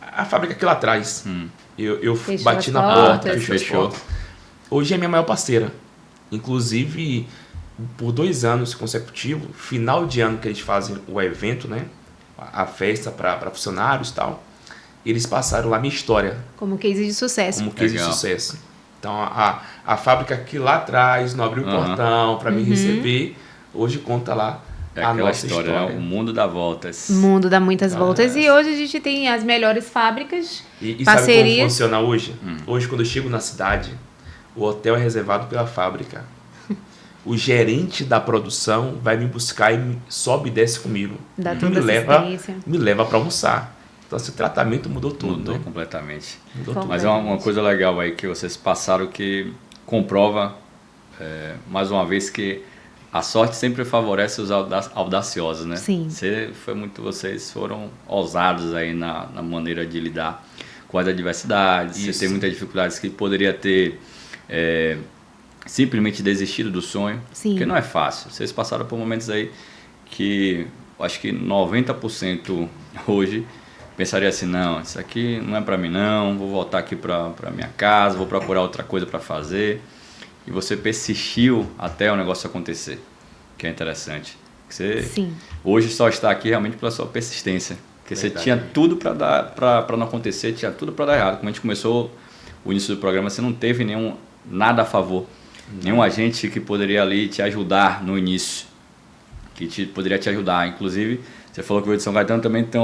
A fábrica que lá atrás. Eu fechou bati na porta, fechou. Hoje é minha maior parceira. Inclusive... por 2 anos consecutivos, final de ano que eles fazem o evento, né? A festa para funcionários e tal, eles passaram lá minha história. Como case de sucesso. Então, a fábrica que lá atrás não abriu o portão para me receber, hoje conta lá a nossa história. Né? O mundo dá voltas. O mundo dá muitas voltas. E hoje a gente tem as melhores fábricas, e parcerias. Sabe como funciona hoje? Hoje, quando eu chego na cidade, o hotel é reservado pela fábrica. O gerente da produção vai me buscar e sobe e desce comigo. Dá toda assistência. Me leva para almoçar. Então, esse tratamento mudou tudo. Mudou, né? completamente. Mudou tudo. Mas é uma coisa legal aí que vocês passaram, que comprova, mais uma vez, que a sorte sempre favorece os audaciosos, né? Sim. Vocês foram ousados aí na maneira de lidar com as adversidades. Isso. Você tem muitas dificuldades que poderia ter... simplesmente desistido do sonho. Sim. Porque não é fácil. Vocês passaram por momentos aí que acho que 90% hoje pensaria assim, não, isso aqui não é para mim não, vou voltar aqui para minha casa, vou procurar outra coisa para fazer. E você persistiu até o negócio acontecer, que é interessante. Você hoje só está aqui realmente pela sua persistência. Porque você tinha tudo para não acontecer, tinha tudo para dar errado. Como a gente começou o início do programa, você não teve nada a favor. Nenhum agente que poderia ali te ajudar no início, poderia te ajudar. Inclusive, você falou que o de São Caetano também tem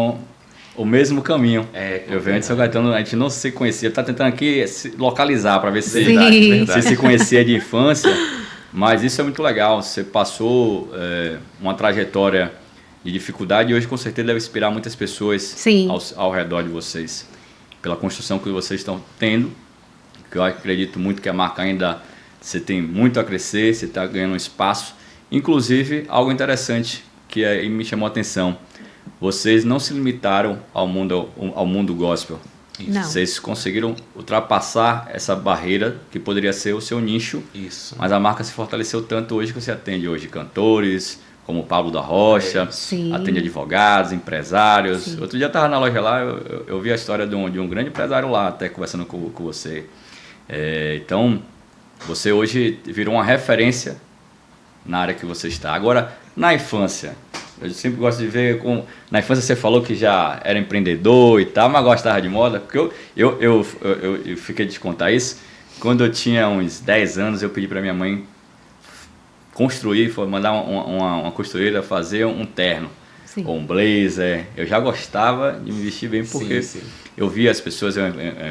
o mesmo caminho. Eu venho de São Caetano, a gente não se conhecia. Está tentando aqui se localizar para ver se se conhecia de infância. Mas isso é muito legal. Você passou uma trajetória de dificuldade e hoje com certeza deve inspirar muitas pessoas ao redor de vocês. Pela construção que vocês estão tendo, que eu acredito muito que a marca ainda... Você tem muito a crescer, você está ganhando um espaço. Inclusive, algo interessante que me chamou a atenção. Vocês não se limitaram ao mundo gospel. Não. Vocês conseguiram ultrapassar essa barreira que poderia ser o seu nicho. Isso. Mas a marca se fortaleceu tanto hoje que você atende hoje cantores, como o Pablo da Rocha, atende advogados, empresários. Sim. Outro dia eu estava na loja lá, eu vi a história de um grande empresário lá, até conversando com você. Então... Você hoje virou uma referência na área que você está. Agora, na infância, eu sempre gosto de ver na infância você falou que já era empreendedor e tal, mas gostava de moda, porque eu fiquei de te contar isso. Quando eu tinha uns 10 anos, eu pedi para minha mãe mandar uma costureira fazer um terno. Ou um blazer. Eu já gostava de me vestir bem porque eu via as pessoas, eu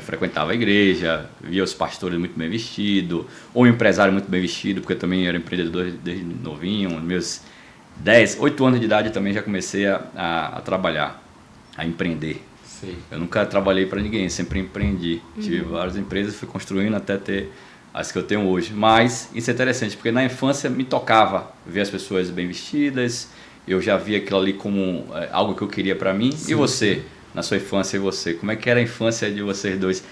frequentava a igreja, via os pastores muito bem vestidos, ou um empresário muito bem vestido, porque eu também era empreendedor desde novinho. Meus 8 anos de idade eu também já comecei a trabalhar, a empreender. Sim. Eu nunca trabalhei para ninguém, sempre empreendi. Tive várias empresas, fui construindo até ter as que eu tenho hoje. Mas isso é interessante, porque na infância me tocava ver as pessoas bem vestidas, eu já via aquilo ali como algo que eu queria para mim. Sim. E você, na sua infância, e você? Como é que era a infância de vocês dois?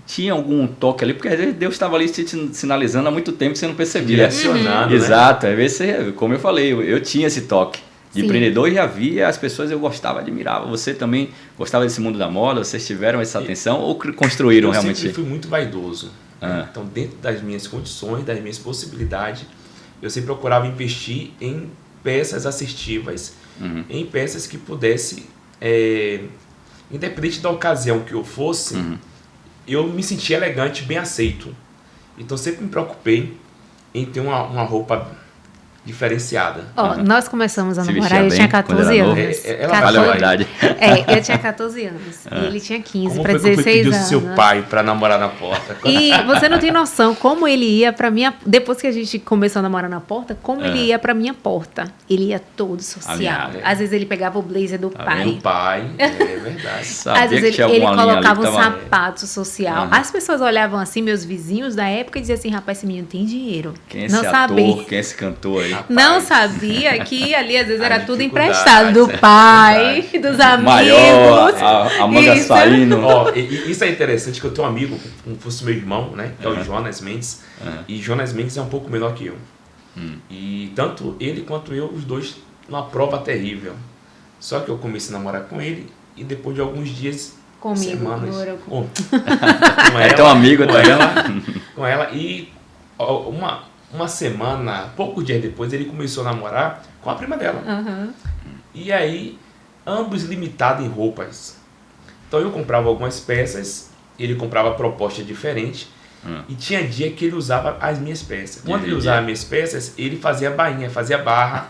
Tinha algum toque ali? Porque às vezes Deus estava ali te sinalizando há muito tempo que você não percebia. Direcionando, né? Exato, às vezes, como eu falei, eu tinha esse toque de Sim. empreendedor e já via as pessoas, eu gostava, admirava. Você também gostava desse mundo da moda? Vocês tiveram essa atenção ou construíram Eu realmente? sempre fui muito vaidoso. Ah. Então, dentro das minhas condições, das minhas possibilidades, eu sempre procurava investir em peças assertivas, em peças que pudesse, independente da ocasião que eu fosse, eu me sentia elegante, bem aceito. Então, sempre me preocupei em ter uma roupa diferenciada. Nós começamos a Se namorar, vestia eu bem tinha quando 14 era novo? anos. Ela Fala a verdade. Eu tinha 14 anos. E ele tinha 15 Como para foi que você 16 pediu anos. seu pai para namorar na porta? E você não tem noção como ele ia pra minha... Depois que a gente começou a namorar na porta, como ele ia pra minha porta. Ele ia todo social. Alinhado. Às vezes ele pegava o blazer do pai. Meu pai, é verdade. Sabia Às vezes que tinha ele alguma linha ali colocava que um tava... sapato social. As pessoas olhavam assim, meus vizinhos da época, e diziam assim, rapaz, esse menino tem dinheiro. Quem é esse não ator? sabia. Quem é esse cantor aí? Não sabia que ali às vezes A era tudo dificuldade, emprestado do é pai, dos amigos. Maior, a manga Isso. saindo. Ó, isso é interessante, que eu tenho um amigo, como fosse meu irmão, né? Que é o Jonas Mendes. E Jonas Mendes é um pouco menor que eu. E tanto ele quanto eu, os dois, numa prova terrível. Só que eu comecei a namorar com ele e depois de alguns dias, Comigo, semanas, não era com É teu amigo com também. com ela. E ó, uma semana, poucos dias depois, ele começou a namorar com a prima dela. E aí, ambos limitados em roupas. Então eu comprava algumas peças, ele comprava proposta diferente. E tinha dia que ele usava as minhas peças. Quando ele usava as minhas peças, ele fazia bainha, fazia barra,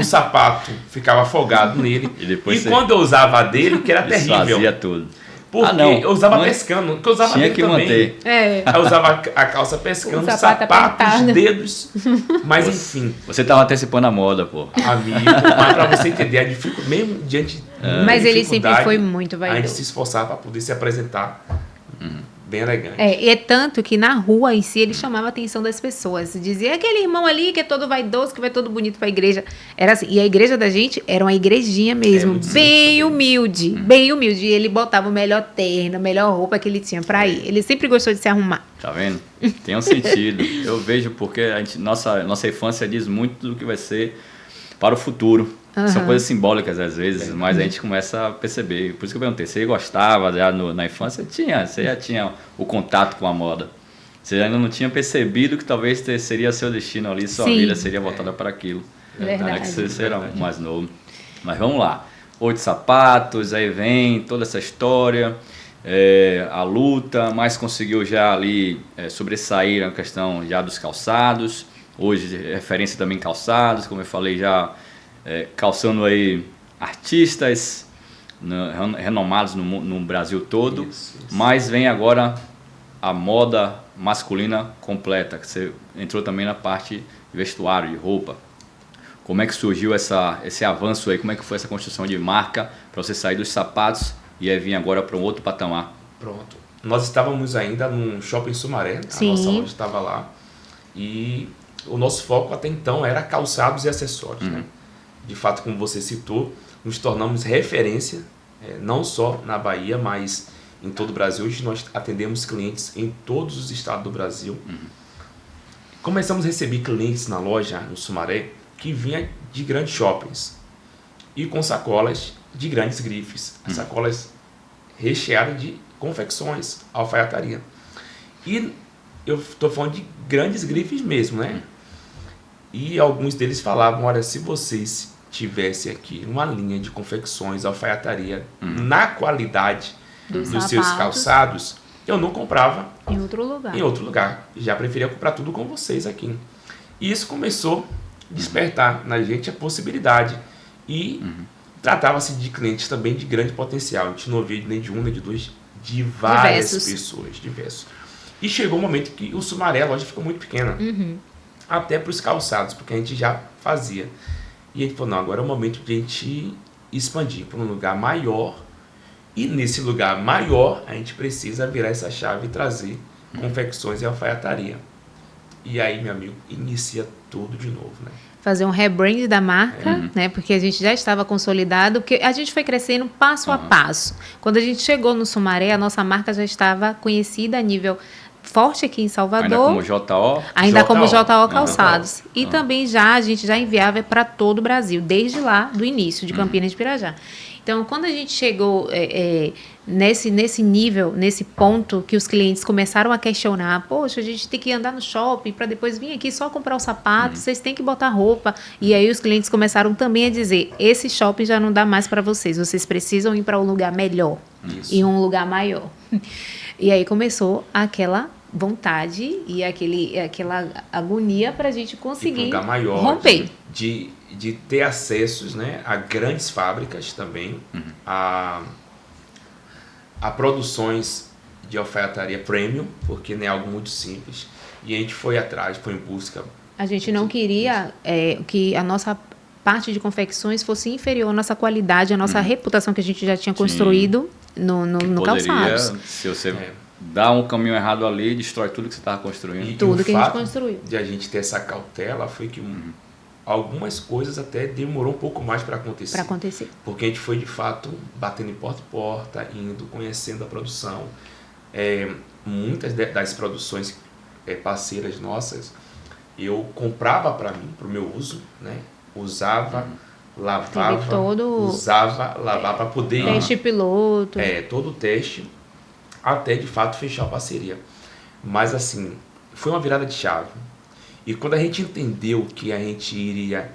o sapato ficava folgado nele. E Quando eu usava a dele, que era terrível. Fazia tudo. Porque não, eu usava mas pescando, porque eu usava tinha dele que também. manter. Aí eu usava a calça pescando, O sapato sapatos, apertado. dedos. Mas enfim, Você tava antecipando a moda, pô. amigo, mas pra você entender a dificuldade, mesmo diante da Mas ele sempre dificuldade, foi muito a gente vaidoso. se esforçava para poder se apresentar bem elegante. E é tanto que na rua em si ele chamava a atenção das pessoas. Dizia aquele irmão ali que é todo vaidoso, que vai todo bonito pra igreja. Era assim. E a igreja da gente era uma igrejinha mesmo, muito bem humilde, bem humilde. E ele botava o melhor terno, a melhor roupa que ele tinha pra ir. Ele sempre gostou de se arrumar. Tá vendo? Tem um sentido. Eu vejo porque nossa infância diz muito do que vai ser para o futuro. São coisas simbólicas às vezes, mas a gente começa a perceber. Por isso que eu perguntei, você gostava já na infância? Você já tinha o contato com a moda. Você ainda não tinha percebido que talvez seria seu destino ali, sua Sim. vida seria voltada para aquilo. Verdade. Né? Que você era mais novo. Mas vamos lá. 8 sapatos, aí vem toda essa história, a luta, mas conseguiu já ali sobressair a questão já dos calçados. Hoje, referência também em calçados, como eu falei já, calçando aí artistas renomados no Brasil todo. Isso. Mas vem agora a moda masculina completa, que você entrou também na parte de vestuário, de roupa. Como é que surgiu esse avanço aí? Como é que foi essa construção de marca para você sair dos sapatos e aí vir agora para um outro patamar? Pronto. Nós estávamos ainda num shopping Sumaré, a Sim. nossa loja estava lá. E o nosso foco até então era calçados e acessórios. Né? De fato, como você citou, nos tornamos referência, não só na Bahia, mas em todo o Brasil. Hoje nós atendemos clientes em todos os estados do Brasil. Começamos a receber clientes na loja, no Sumaré, que vinha de grandes shoppings e com sacolas de grandes grifes, sacolas recheadas de confecções, alfaiataria. E eu estou falando de grandes grifes mesmo, né? E alguns deles falavam, olha, se vocês tivessem aqui uma linha de confecções, alfaiataria, na qualidade dos seus sapatos. calçados, eu não comprava Em outro lugar. em outro lugar. Já preferia comprar tudo com vocês aqui. E isso começou a despertar na gente a possibilidade. E tratava-se de clientes também de grande potencial. A gente não ouvia nem de um, nem de dois, de várias pessoas, diversos. E chegou um momento que o Sumaré, a loja ficou muito pequena. Até para os calçados, porque a gente já fazia. E a gente falou, não, agora é o momento de a gente expandir para um lugar maior E nesse lugar maior, a gente precisa virar essa chave e trazer confecções e alfaiataria. E aí, meu amigo, inicia tudo de novo, né? Fazer um rebrand da marca, né? Porque a gente já estava consolidado, porque a gente foi crescendo passo a passo. Quando a gente chegou no Sumaré, a nossa marca já estava conhecida a nível forte aqui em Salvador. Ainda como JO? Ainda como JO Calçados. E também a gente já enviava para todo o Brasil, desde lá, do início, de Campinas de Pirajá. Então, quando a gente chegou nesse nível, nesse ponto que os clientes começaram a questionar, poxa, a gente tem que andar no shopping para depois vir aqui só comprar o sapato, vocês têm que botar roupa. E aí os clientes começaram também a dizer, esse shopping já não dá mais para vocês precisam ir para um lugar melhor e um lugar maior. E aí começou aquela vontade e aquela agonia para a gente conseguir lugar maior, romper. De ter acessos, né, a grandes fábricas também, a produções de alfaiataria premium, porque não é algo muito simples. E a gente foi atrás, foi em busca. A gente não queria que a nossa parte de confecções fosse inferior à nossa qualidade, à nossa reputação que a gente já tinha construído no Calçados. Se você dá um caminho errado ali, destrói tudo que você estava construindo. Tudo que a gente construiu. De a gente ter essa cautela foi que algumas coisas até demorou um pouco mais para acontecer. Porque a gente foi, de fato, batendo em porta em porta, indo, conhecendo a produção. Muitas das produções parceiras nossas, eu comprava para mim, para o meu uso, né? Usava, lavava, usava, lavava para poder... Teste piloto. Todo o teste, até, de fato, fechar a parceria. Mas, assim, foi uma virada de chave. E quando a gente entendeu que a gente iria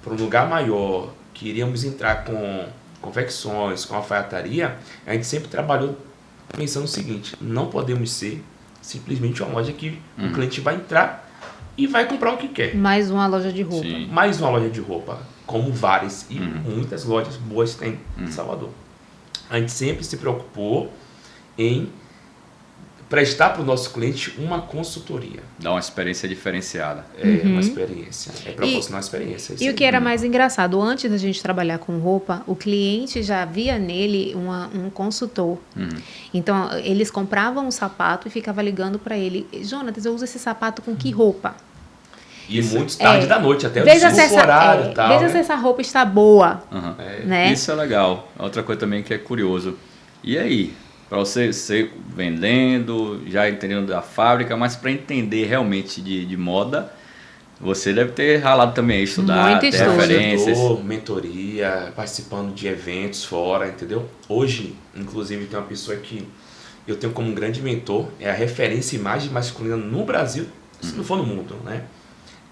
para um lugar maior, que iríamos entrar com confecções, com alfaiataria, a gente sempre trabalhou pensando o seguinte, não podemos ser simplesmente uma loja que o cliente vai entrar e vai comprar o que quer. Mais uma loja de roupa. Sim. Mais uma loja de roupa, como várias e muitas lojas boas tem em Salvador. A gente sempre se preocupou em prestar para o nosso cliente uma consultoria. Dar uma experiência diferenciada. Uma experiência. Proporcionar uma experiência. E o que era mais engraçado, antes da gente trabalhar com roupa, o cliente já via nele um consultor. Então, eles compravam um sapato e ficava ligando para ele, Jonatas, eu uso esse sapato com que roupa? E muito tarde da noite, até veja se horário e tal. Veja se essa roupa está boa. Né? Isso é legal. Outra coisa também que é curioso. E aí? Para você vendendo, já entendendo da fábrica, mas para entender realmente de moda, você deve ter ralado também, estudar, ter referências. Mentoria, participando de eventos fora, entendeu? Hoje, inclusive, tem uma pessoa que eu tenho como um grande mentor, é a referência em imagem masculina no Brasil, se não for no mundo, né?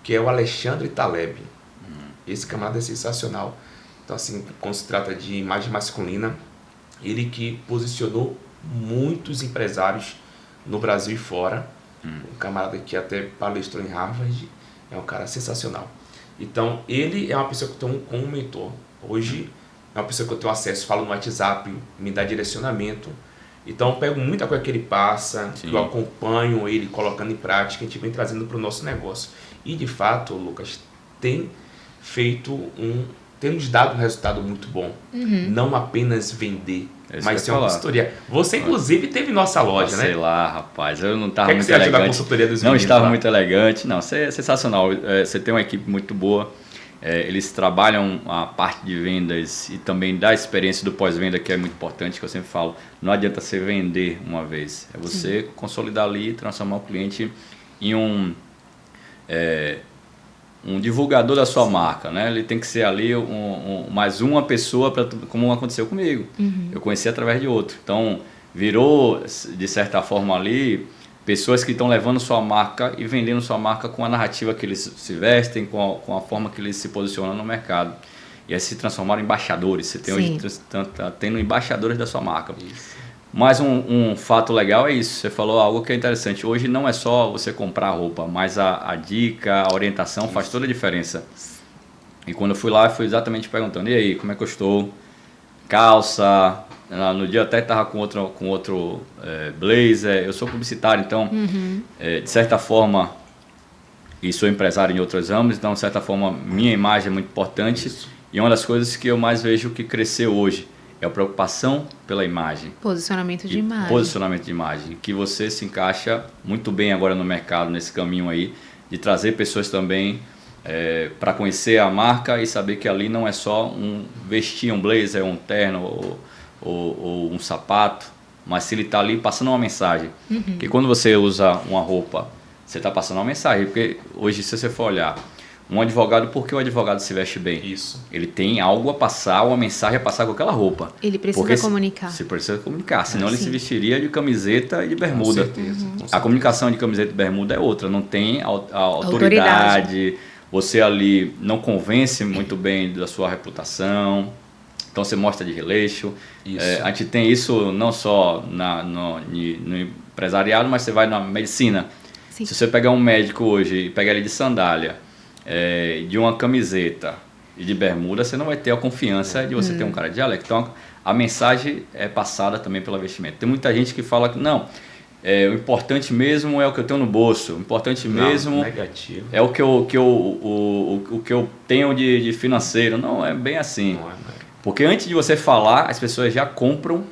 Que é o Alexandre Taleb. Esse camarada é sensacional. Então, assim, quando se trata de imagem masculina, ele que posicionou muitos empresários no Brasil e fora. Um camarada que até palestrou em Harvard, é um cara sensacional. Então, ele é uma pessoa que eu tenho como mentor. Hoje, é uma pessoa que eu tenho acesso, falo no WhatsApp, me dá direcionamento. Então, eu pego muita coisa que ele passa, eu acompanho ele colocando em prática, a gente vem trazendo para o nosso negócio. E, de fato, Lucas, tem nos dado um resultado muito bom. Não apenas vender, mas ser uma consultoria. Você, inclusive, teve nossa loja, né? Sei lá, rapaz, eu não estava muito elegante. O que você acha da consultoria dos meninos? Não estava muito elegante. Não, você é sensacional. Você tem uma equipe muito boa. Eles trabalham a parte de vendas e também da experiência do pós-venda, que é muito importante, que eu sempre falo. Não adianta você vender uma vez. É você consolidar ali e transformar o cliente em um divulgador da sua marca, né? Ele tem que ser ali mais uma pessoa, como aconteceu comigo. Eu conheci através de outro. Então, virou, de certa forma ali, pessoas que estão levando sua marca e vendendo sua marca com a narrativa que eles se vestem, com a forma que eles se posicionam no mercado. E aí se transformaram em embaixadores. Você tem hoje tá tendo embaixadores da sua marca. Isso. Mas um fato legal é isso, você falou algo que é interessante. Hoje não é só você comprar roupa, mas a dica, a orientação faz toda a diferença. E quando eu fui lá, eu fui exatamente perguntando, e aí, como é que eu estou? Calça, no dia até estava com outro blazer, eu sou publicitário, então, de certa forma, e sou empresário em outros ramos, então, de certa forma, minha imagem é muito importante. Isso. E uma das coisas que eu mais vejo que cresceu hoje É a preocupação pela imagem. Posicionamento de imagem. Posicionamento de imagem. Que você se encaixa muito bem agora no mercado, nesse caminho aí, de trazer pessoas também para conhecer a marca e saber que ali não é só vestir um blazer, um terno ou um sapato, mas se ele está ali passando uma mensagem. Porque quando você usa uma roupa, você está passando uma mensagem. Porque hoje, se você for olhar, um advogado, por que o advogado se veste bem? Isso. Ele tem algo a passar, uma mensagem a passar com aquela roupa. Ele precisa comunicar. Você precisa comunicar, senão ele Sim. se vestiria de camiseta e de bermuda. Com certeza. A comunicação de camiseta e bermuda é outra, não tem a autoridade. Você ali não convence muito bem da sua reputação, então você mostra de releixo. A gente tem isso não só no empresariado, mas você vai na medicina. Sim. Se você pegar um médico hoje e pegar ele de sandália, de uma camiseta e de bermuda, você não vai ter a confiança de você ter um cara de jaleco. Então a mensagem é passada também pela vestimenta. Tem muita gente que fala que não, o importante mesmo é o que eu tenho no bolso, o importante mesmo negativo. é o que eu tenho de financeiro. Não é bem assim. Não é. Porque antes de você falar, as pessoas já compram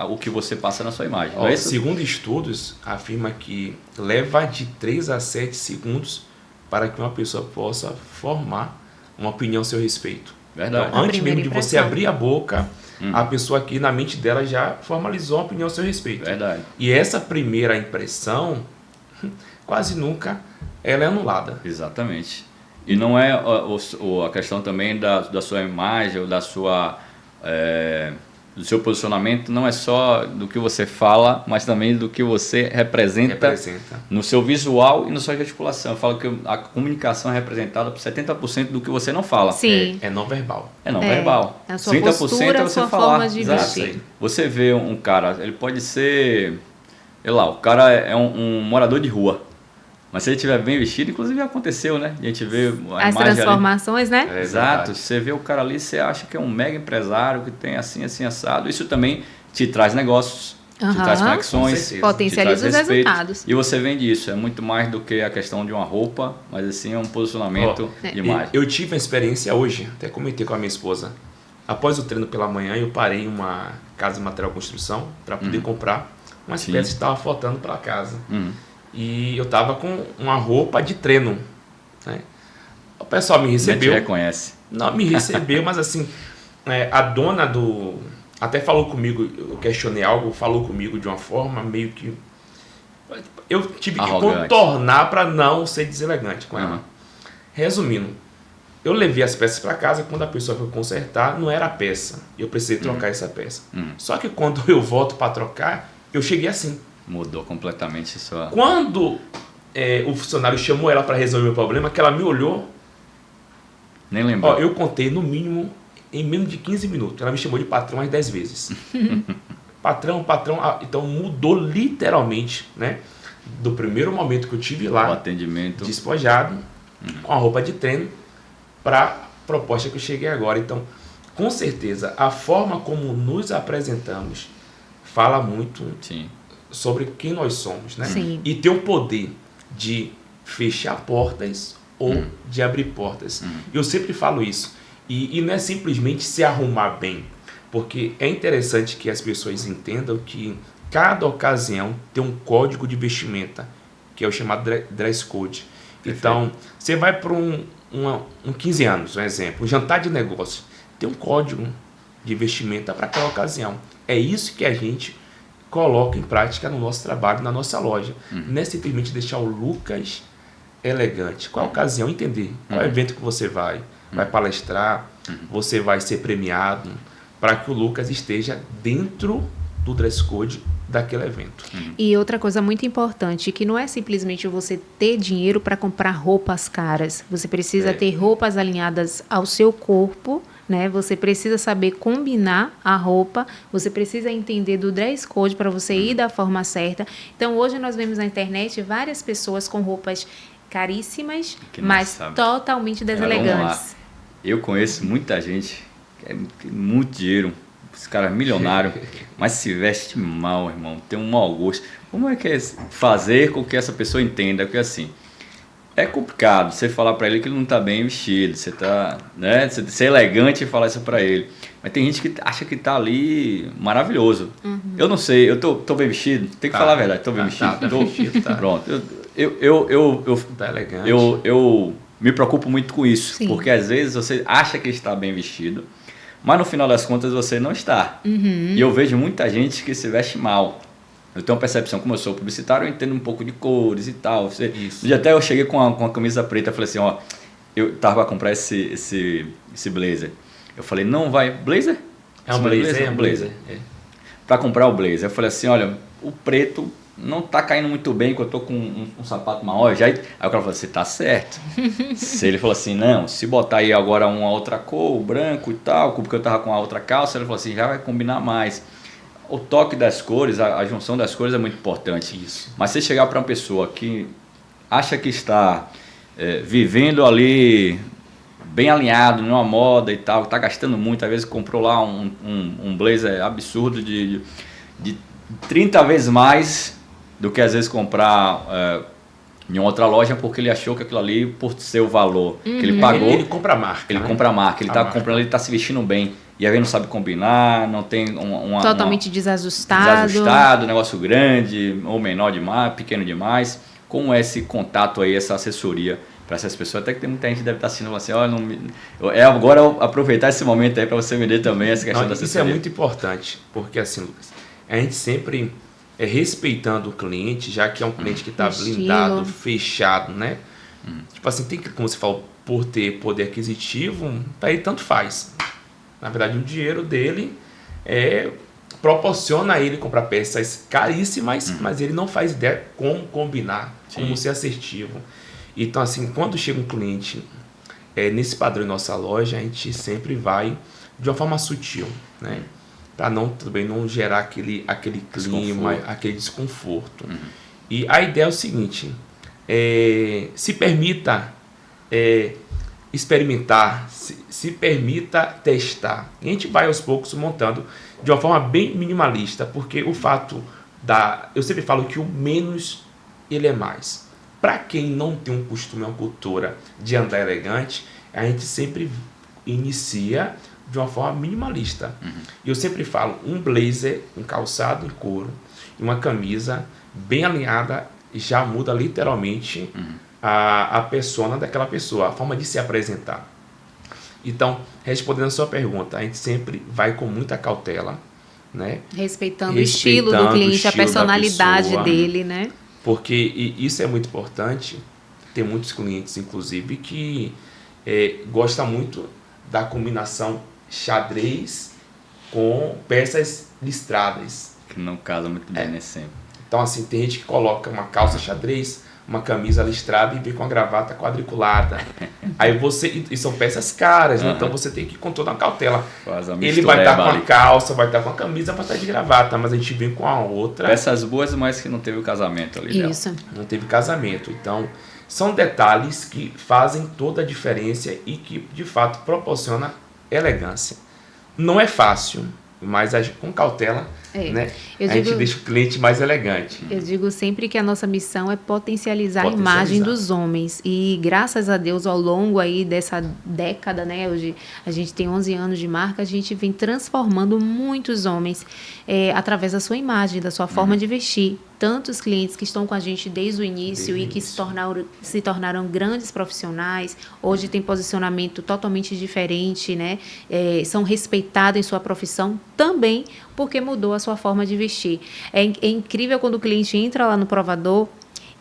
o que você passa na sua imagem. Não é isso? Segundo estudos, afirma que leva de 3 a 7 segundos para que uma pessoa possa formar uma opinião a seu respeito. Verdade. Então, antes mesmo de você impressão. abrir a boca, a pessoa aqui na mente dela já formalizou uma opinião a seu respeito. Verdade. E essa primeira impressão, quase nunca, ela é anulada. Exatamente. E não é a questão também da sua imagem ou do seu posicionamento, não é só do que você fala, mas também do que você representa no seu visual e na sua gesticulação. Eu falo que a comunicação é representada por 70% do que você não fala. Sim. É não verbal. É não verbal. A sua postura, a sua forma de vestir. Você vê um cara, ele pode ser, sei lá, o cara é um morador de rua. Mas se ele estiver bem vestido, inclusive aconteceu, né? A gente vê a as imagem transformações, ali. né? Exato. Você vê o cara ali, você acha que é um mega empresário, que tem assim, assim, assado. Isso também te traz negócios, te traz conexões, potencializa os resultados. E você vende isso. É muito mais do que a questão de uma roupa, mas assim é um posicionamento de imagem. Eu tive uma experiência hoje, até comentei com a minha esposa. Após o treino pela manhã, eu parei em uma casa de material de construção para poder comprar umas peças que estavam faltando para casa. E eu tava com uma roupa de treino, né? O pessoal me recebeu. A gente reconhece. Não, me recebeu, mas assim, a dona até falou comigo, eu questionei algo, falou comigo de uma forma meio que... Eu tive que contornar para não ser deselegante com ela. Resumindo, eu levei as peças para casa, quando a pessoa foi consertar, não era a peça. Eu precisei trocar essa peça. Só que quando eu volto para trocar, eu cheguei assim. Mudou completamente sua... Quando o funcionário chamou ela para resolver o problema, que ela me olhou... Nem lembrou. Eu contei no mínimo em menos de 15 minutos. Ela me chamou de patrão umas 10 vezes. patrão. Então mudou literalmente, né? Do primeiro momento que eu tive lá, o atendimento despojado, com a roupa de treino, para a proposta que eu cheguei agora. Então, com certeza, a forma como nos apresentamos fala muito... Sim. sobre quem nós somos, né? Sim. E ter o poder de fechar portas ou de abrir portas. Eu sempre falo isso. E não é simplesmente se arrumar bem, porque é interessante que as pessoas entendam que cada ocasião tem um código de vestimenta, que é o chamado dress code. Perfeito. Então, você vai para um 15 anos, um exemplo, um jantar de negócio, tem um código de vestimenta para aquela ocasião. É isso que a gente coloca em prática no nosso trabalho, na nossa loja. Não é simplesmente deixar o Lucas elegante. Qual a ocasião? Entender. Qual é o evento que você vai palestrar, você vai ser premiado, para que o Lucas esteja dentro do dress code daquele evento. E outra coisa muito importante, que não é simplesmente você ter dinheiro para comprar roupas caras. Você precisa ter roupas alinhadas ao seu corpo, né? Você precisa saber combinar a roupa, você precisa entender do dress code para você ir da forma certa. Então, hoje nós vemos na internet várias pessoas com roupas caríssimas, mas totalmente deselegantes. Eu conheço muita gente que tem muito dinheiro, esse cara é milionário, mas se veste mal, irmão, tem um mau gosto. Como é que é fazer com que essa pessoa entenda? Porque assim, É complicado você falar para ele que ele não está bem vestido, você tá, né? Você ser elegante e falar isso para ele. Mas tem gente que acha que tá ali maravilhoso. Eu não sei, eu tô bem vestido, tem que falar a verdade, tô bem vestido. Tá vestido, tá. Pronto. Tá elegante. Eu me preocupo muito com isso, Sim. porque às vezes você acha que está bem vestido, mas no final das contas você não está. E eu vejo muita gente que se veste mal. Eu tenho uma percepção, como eu sou publicitário, eu entendo um pouco de cores e tal. Isso. E até eu cheguei com a camisa preta, falei assim, ó, eu tava para comprar esse blazer. Eu falei, não vai, blazer? É um blazer, é um blazer. É. Para comprar o blazer. Eu falei assim, olha, o preto não tá caindo muito bem, que eu tô com um sapato maior. Aí o cara falou, você tá certo. Se ele falou assim, não, se botar aí agora uma outra cor, o branco e tal, porque eu tava com a outra calça, ele falou assim, já vai combinar mais. O toque das cores, a junção das cores é muito importante. Isso. Mas você chegar para uma pessoa que acha que está vivendo ali bem alinhado numa moda e tal, está gastando muito, às vezes comprou lá um blazer absurdo de 30 vezes mais do que às vezes comprar em outra loja, porque ele achou que aquilo ali, por ser o valor que ele pagou, Ele compra a marca. ele né? compra a marca, ele A está marca. comprando, ele está se vestindo bem. E aí não sabe combinar, não tem Totalmente desajustado. desajustado, negócio grande, ou menor demais, pequeno demais. Como é esse contato aí, essa assessoria para essas pessoas? Até que tem muita gente que deve estar assistindo assim, olha, agora aproveitar esse momento aí para você vender também essa questão Não, da isso assessoria. é muito importante, porque assim, Lucas, a gente sempre respeitando o cliente, já que é um cliente que está Estilo. blindado, fechado, né? Tipo assim, tem que, como você falou, por ter poder aquisitivo, para ele tanto faz. Na verdade, o dinheiro dele proporciona a ele comprar peças caríssimas, mas ele não faz ideia como combinar, como ser assertivo. Então, assim, quando chega um cliente nesse padrão em nossa loja, a gente sempre vai de uma forma sutil, né? Para também não gerar aquele clima, aquele desconforto. E a ideia é o seguinte, se permita experimentar, se permita testar. E a gente vai aos poucos montando de uma forma bem minimalista, porque o fato eu sempre falo que o menos ele é mais. Para quem não tem um costume, uma cultura de andar elegante, a gente sempre inicia de uma forma minimalista. E eu sempre falo, um blazer, um calçado em couro e uma camisa bem alinhada já muda literalmente a persona daquela pessoa, a forma de se apresentar. Então, respondendo a sua pergunta, a gente sempre vai com muita cautela, né? Respeitando o estilo do cliente, a personalidade dele, né? Porque isso é muito importante. Tem muitos clientes, inclusive, que gostam muito da combinação xadrez com peças listradas. Que não casa muito bem, né, sempre. Então, assim, tem gente que coloca uma calça xadrez, uma camisa listrada e vem com a gravata quadriculada. Aí e são peças caras, né? Então você tem que ir com toda uma cautela. Ele vai estar com a calça, vai estar com a camisa, vai estar de gravata, mas a gente vem com a outra. Peças boas, mas que não teve o casamento ali. Isso. Dela. Não teve casamento. Então, são detalhes que fazem toda a diferença e que, de fato, proporciona elegância. Não é fácil, mas com cautela, né? A gente deixa o cliente mais elegante. Eu digo sempre que a nossa missão é potencializar a imagem dos homens. E graças a Deus, ao longo aí dessa década, né? Hoje a gente tem 11 anos de marca, a gente vem transformando muitos homens através da sua imagem, da sua forma de vestir. Tantos clientes que estão com a gente desde o início que se tornaram grandes profissionais, hoje tem posicionamento totalmente diferente, né? São respeitados em sua profissão também porque mudou a sua forma de vestir. É incrível quando o cliente entra lá no provador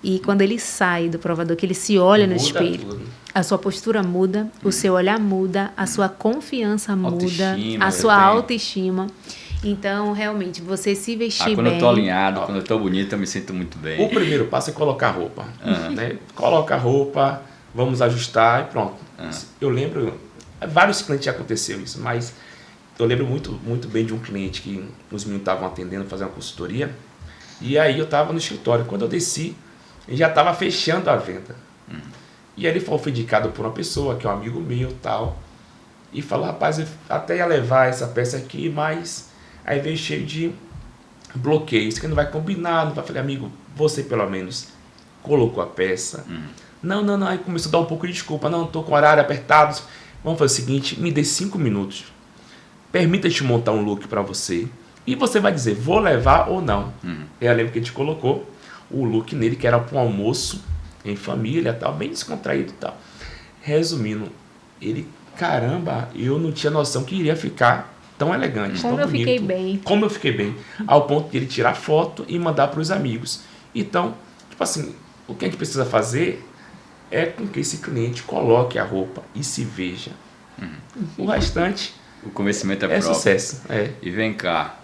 e quando ele sai do provador, que ele se olha no espelho, tudo. A sua postura muda, o seu olhar muda, a sua confiança muda, a sua autoestima. Então, realmente, você se vestir quando bem... eu tô alinhado, quando eu tô bonito, eu me sinto muito bem. O primeiro passo é colocar a roupa. Né? Coloca a roupa, vamos ajustar e pronto. Eu lembro, vários clientes já aconteceu isso, mas eu lembro muito, muito bem de um cliente que os meninos estavam atendendo, fazendo uma consultoria, e aí eu estava no escritório. Quando eu desci, ele já estava fechando a venda. E aí ele foi indicado por uma pessoa, que é um amigo meu e tal, e falou, rapaz, eu até ia levar essa peça aqui, mas... Aí veio cheio de bloqueios, que não vai combinar, não vai. Falei, amigo, você pelo menos colocou a peça, Não. Aí começou a dar um pouco de desculpa. Não, tô com horário apertado. Vamos fazer o seguinte, me dê 5 minutos. Permita-te montar um look para você. E você vai dizer, vou levar ou não. Eu lembro que a gente colocou o look nele, que era para um almoço em família, tal, bem descontraído e tal. Resumindo, ele, caramba, eu não tinha noção que iria ficar tão elegante, Como tão eu bonito. fiquei bem. Como eu fiquei bem. Ao ponto de ele tirar foto e mandar para os amigos. Então, tipo assim, o que a gente precisa fazer é com que esse cliente coloque a roupa e se veja. O restante O convencimento é é próprio. sucesso. É. E vem cá,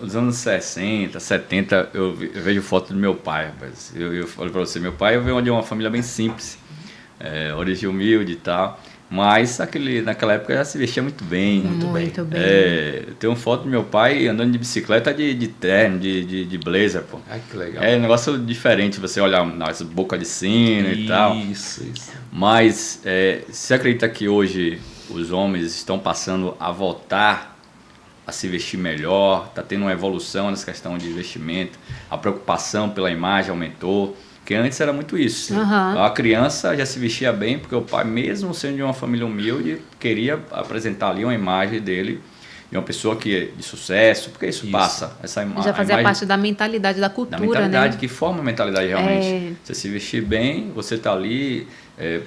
nos anos 60, 70, eu vejo foto do meu pai, rapaz. Eu falo pra você, meu pai veio de uma família bem simples, origem humilde e tal, mas naquela época já se vestia muito bem. Muito bem. Eu tenho uma foto do meu pai andando de bicicleta de terno, de blazer, pô. Ai, que legal. É um negócio diferente, você olhar nas boca de sino e tal. Isso. Mas você acredita que hoje os homens estão passando a voltar a se vestir melhor? Está tendo uma evolução nessa questão de vestimento, a preocupação pela imagem aumentou, porque antes era muito isso. A criança já se vestia bem porque o pai, mesmo sendo de uma família humilde, queria apresentar ali uma imagem dele de uma pessoa que é de sucesso, porque isso passa. Já fazia parte da mentalidade da cultura, da mentalidade, né? que forma a mentalidade realmente. Você se vestir bem, você está ali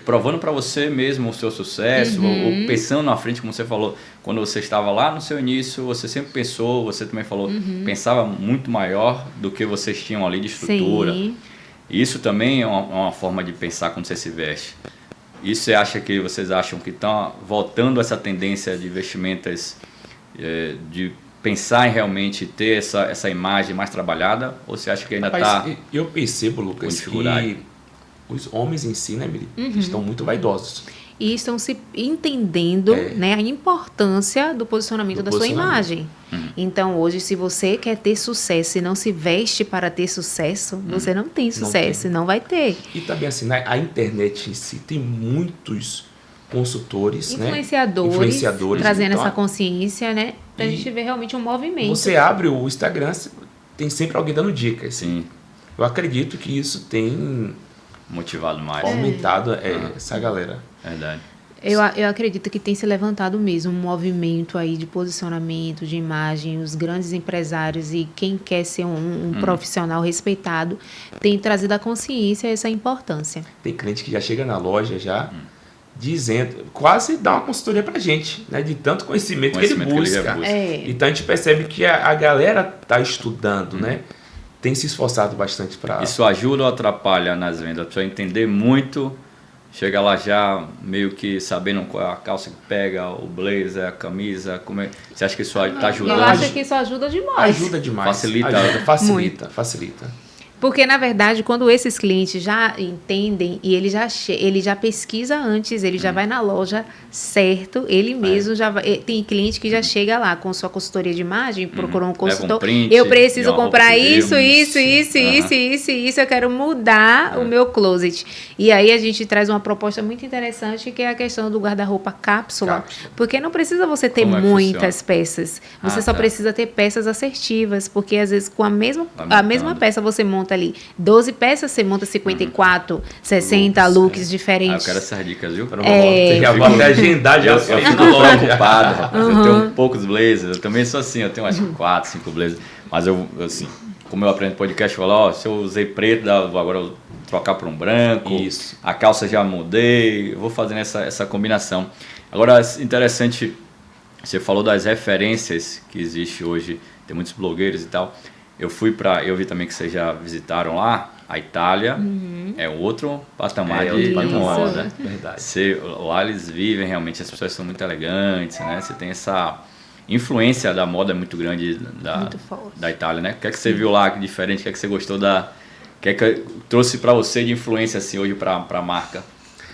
provando para você mesmo o seu sucesso, ou pensando na frente, como você falou, quando você estava lá no seu início, você sempre pensou, você também falou, pensava muito maior do que vocês tinham ali de estrutura. Sim. Isso também é uma forma de pensar quando você se veste. Isso vocês acham que está voltando essa tendência de vestimentas, de pensar em realmente ter essa imagem mais trabalhada, ou você acha que ainda está... Eu percebo, Lucas, que os homens em si, né, Miri, estão muito vaidosos. E estão se entendendo, né, a importância do posicionamento da sua imagem. Então, hoje, se você quer ter sucesso e não se veste para ter sucesso, você não tem sucesso, não vai ter. E também assim, né, a internet em si tem muitos consultores, influenciadores trazendo essa consciência, né, pra gente ver realmente um movimento. Você abre o Instagram, tem sempre alguém dando dicas. Sim. Eu acredito que isso tem motivado mais. Aumentado essa galera. Verdade. Eu acredito que tem se levantado mesmo um movimento aí de posicionamento, de imagem. Os grandes empresários e quem quer ser um profissional respeitado tem trazido à consciência essa importância. Tem cliente que já chega na loja já dizendo, quase dá uma consultoria pra gente, né, de tanto conhecimento que ele busca. Então a gente percebe que a galera tá estudando, né? Tem se esforçado bastante para... Isso ajuda ou atrapalha nas vendas? A pessoa entender muito, chega lá já meio que sabendo qual é a calça que pega, o blazer, a camisa, como é... Você acha que isso está ajudando? Eu acho que isso ajuda demais. Ajuda demais. Facilita. Porque, na verdade, quando esses clientes já entendem e ele já pesquisa antes, ele já vai na loja certo, ele mesmo já vai... Tem cliente que já chega lá com sua consultoria de imagem, procurou um consultor. Eu preciso comprar isso, eu quero mudar o meu closet. E aí a gente traz uma proposta muito interessante, que é a questão do guarda-roupa cápsula. Porque não precisa você ter muitas peças. Você só precisa ter peças assertivas, porque às vezes com a mesma peça você monta ali 12 peças, você monta 54, 60 looks diferentes. Eu quero essas dicas, viu? Já vou até agendar, já eu fico preocupado, rapaz. Eu tenho poucos blazers, eu também sou assim, eu tenho umas 4, 5 blazers, mas eu, assim, como eu aprendo podcast, eu falo, se eu usei preto, agora eu vou trocar por um branco, a calça já mudei, eu vou fazendo essa combinação. Agora, interessante, você falou das referências que existe hoje, tem muitos blogueiros e tal. Eu vi também que vocês já visitaram lá, a Itália, é outro patamar de moda. Verdade. Lá eles vivem realmente, as pessoas são muito elegantes, né? Você tem essa influência da moda muito grande da Itália, né? O que é que você viu lá que diferente, o que é que você gostou o que é que trouxe para você de influência assim, hoje para a marca?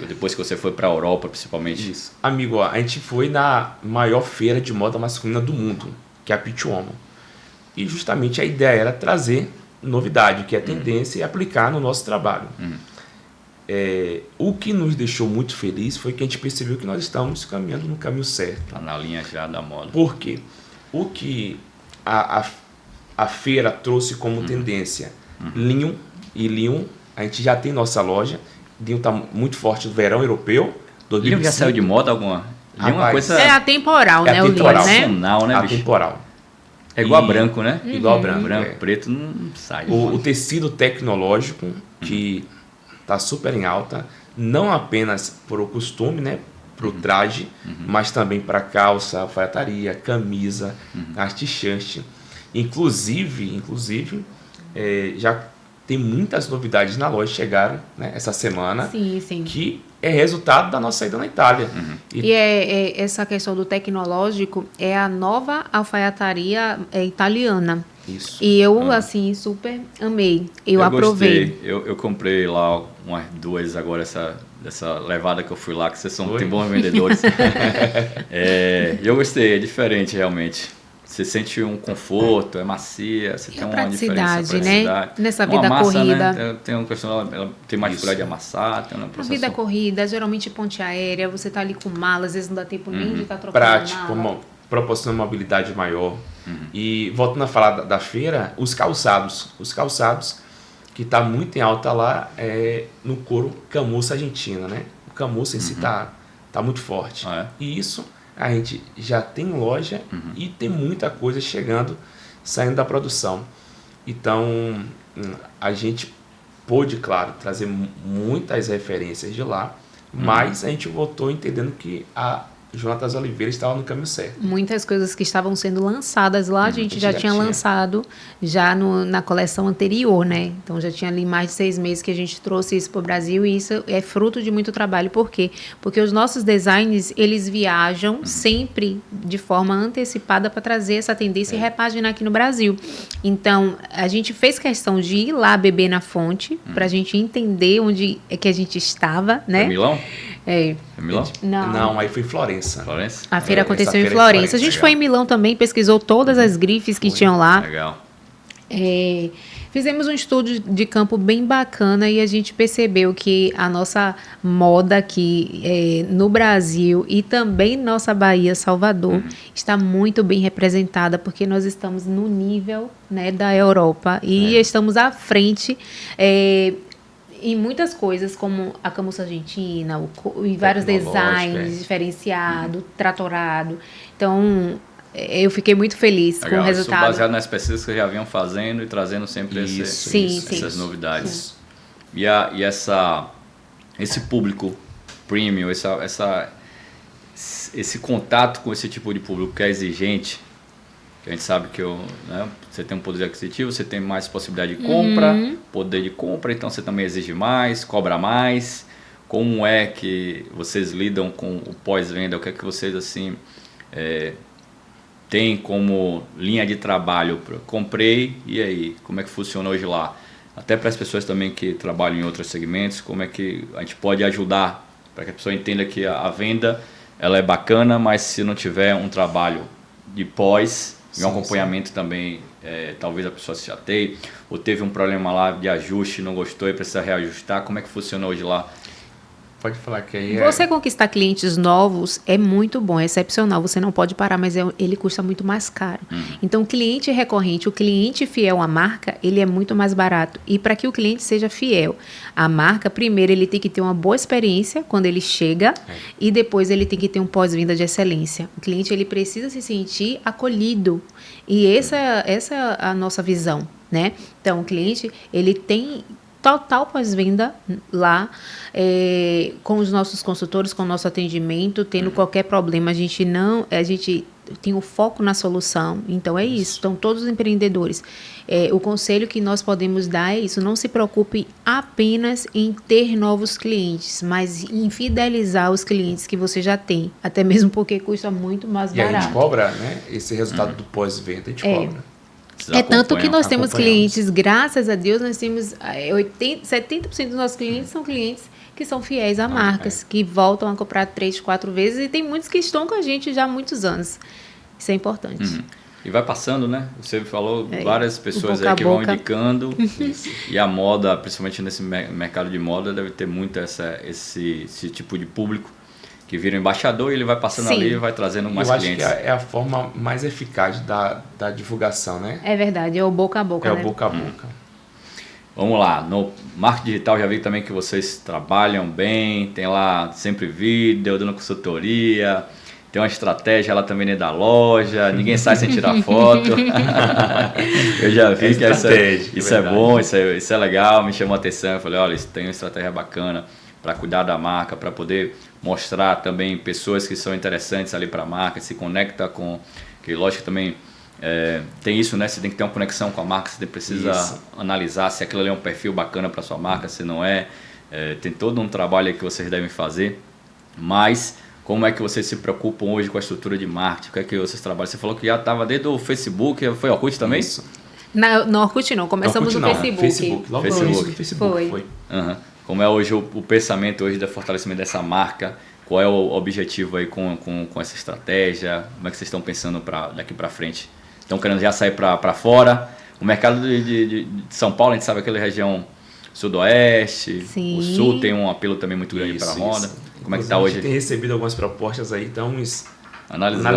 Depois que você foi para a Europa, principalmente. Isso. Amigo, a gente foi na maior feira de moda masculina do mundo, que é a Pitti Uomo. E justamente a ideia era trazer novidade, que é a tendência, e aplicar no nosso trabalho. O que nos deixou muito feliz foi que a gente percebeu que nós estamos caminhando no caminho certo. Está na linha já da moda. Por quê? O que a feira trouxe como tendência, linho, a gente já tem nossa loja, Linho tá muito forte do verão europeu. Linho já saiu de moda alguma? Linho é uma coisa... É atemporal, né? atemporal. O linho, né? Tradicional, né, bicho? Atemporal. É igual a branco, né? Igual a branco. Branco, preto não sai. O tecido tecnológico, que está super em alta, não apenas por o costume, né, para o traje, mas também para calça, alfaiataria, camisa, as t-shirts. Inclusive já tem muitas novidades na loja, chegaram, né, essa semana, Sim. que é resultado da nossa saída na Itália. E essa questão do tecnológico é a nova alfaiataria italiana. Isso. E eu, assim, super amei. Eu aprovei. Gostei. Eu comprei lá umas 2 agora, essa levada que eu fui lá, que vocês tem bons vendedores. Eu gostei, é diferente realmente. Você sente um conforto, é macia, você tem uma diferença. Né? Nessa vida massa, corrida. Né? Tem uma questão, ela tem mais dificuldade de amassar. Tem uma A vida corrida, geralmente ponte aérea, você tá ali com mala, às vezes não dá tempo nem de estar trocando prático, mala. Proporciona uma mobilidade maior. E voltando a falar da feira, os calçados que está muito em alta lá no couro camurça argentina, né? O camurça em si tá muito forte. E isso a gente já tem loja e tem muita coisa chegando, saindo da produção. Então a gente pôde, claro, trazer muitas referências de lá, mas a gente voltou entendendo que a Jonatas Oliveira estava no caminho certo. Muitas coisas que estavam sendo lançadas lá, a gente já tinha lançado na coleção anterior, né? Então já tinha ali mais de 6 meses que a gente trouxe isso para o Brasil, e isso é fruto de muito trabalho. Por quê? Porque os nossos designs, eles viajam sempre de forma antecipada para trazer essa tendência e repaginar aqui no Brasil. Então, a gente fez questão de ir lá beber na fonte, para a gente entender onde é que a gente estava, né? Foi Milão? É Milão? Não, aí foi em Florença. A feira aconteceu em Florença. A gente foi em Milão também, pesquisou todas as grifes que tinham lá. Legal. Fizemos um estudo de campo bem bacana e a gente percebeu que a nossa moda aqui no Brasil e também nossa Bahia, Salvador, está muito bem representada, porque nós estamos no nível, né, da Europa e estamos à frente em muitas coisas, como a camurça argentina, e vários designs diferenciados, tratorado. Então, eu fiquei muito feliz com o resultado. Isso baseado nas pesquisas que já vinham fazendo e trazendo sempre essas novidades. Sim. E esse público premium, esse contato com esse tipo de público que é exigente, que a gente sabe que você tem um poder aquisitivo, você tem mais possibilidade de compra, poder de compra, então você também exige mais, cobra mais. Como é que vocês lidam com o pós-venda? O que é que vocês assim têm como linha de trabalho? Comprei, e aí? Como é que funciona hoje lá? Até para as pessoas também que trabalham em outros segmentos, como é que a gente pode ajudar para que a pessoa entenda que a venda ela é bacana, mas se não tiver um trabalho de pós e um acompanhamento também, talvez a pessoa se chateie, ou teve um problema lá de ajuste, não gostou e precisa reajustar. Como é que funciona hoje lá? Pode falar que aí Você conquistar clientes novos é muito bom, é excepcional. Você não pode parar, mas ele custa muito mais caro. Então, o cliente recorrente, o cliente fiel à marca, ele é muito mais barato. E para que o cliente seja fiel à marca, primeiro ele tem que ter uma boa experiência quando ele chega e depois ele tem que ter um pós-venda de excelência. O cliente ele precisa se sentir acolhido. E essa é a nossa visão, né? Então, o cliente ele tem total pós-venda lá, com os nossos consultores, com o nosso atendimento, tendo qualquer problema, a gente tem o foco na solução. Então é isso. Então todos os empreendedores, o conselho que nós podemos dar é isso: não se preocupe apenas em ter novos clientes, mas em fidelizar os clientes que você já tem, até mesmo porque custa muito mais barato. E a gente cobra, né, esse resultado do pós-venda, a gente cobra. Tanto que nós temos clientes, graças a Deus, nós temos 70% dos nossos clientes são clientes que são fiéis a marcas, que voltam a comprar 3, 4 vezes, e tem muitos que estão com a gente já há muitos anos. Isso é importante. E vai passando, né? Você falou várias pessoas aí que vão indicando, e a moda, principalmente nesse mercado de moda, deve ter muito esse tipo de público que vira um embaixador, e ele vai passando ali e vai trazendo mais clientes. Eu acho que é a forma mais eficaz da divulgação, né? É verdade, é o boca a boca, É o boca a boca. Vamos lá, no marketing digital já vi também que vocês trabalham bem, tem lá sempre vídeo, dando consultoria, tem uma estratégia lá também dentro da loja, ninguém sai sem tirar foto. Eu já vi que isso é bom, isso é legal, me chamou a atenção, eu falei, olha, isso tem uma estratégia bacana para cuidar da marca, para poder mostrar também pessoas que são interessantes ali para a marca, se conecta com, que lógico também tem isso, né? Você tem que ter uma conexão com a marca, você precisa analisar se aquilo ali é um perfil bacana para sua marca, se não é. Tem todo um trabalho aí que vocês devem fazer, mas como é que vocês se preocupam hoje com a estrutura de marketing? O que é que vocês trabalham? Você falou que já estava desde o Facebook, foi Orkut também? Isso. No Orkut não, começamos no Facebook. Logo Facebook. no início do Facebook foi. Uhum. Como é hoje o pensamento hoje do fortalecimento dessa marca? Qual é o objetivo aí com essa estratégia? Como é que vocês estão pensando daqui para frente? Estão querendo já sair para fora? O mercado de São Paulo, a gente sabe aquela região sudoeste, Sim. O sul tem um apelo também muito grande para a moda. Como é que está hoje? A gente tem recebido algumas propostas aí, estamos Analisando.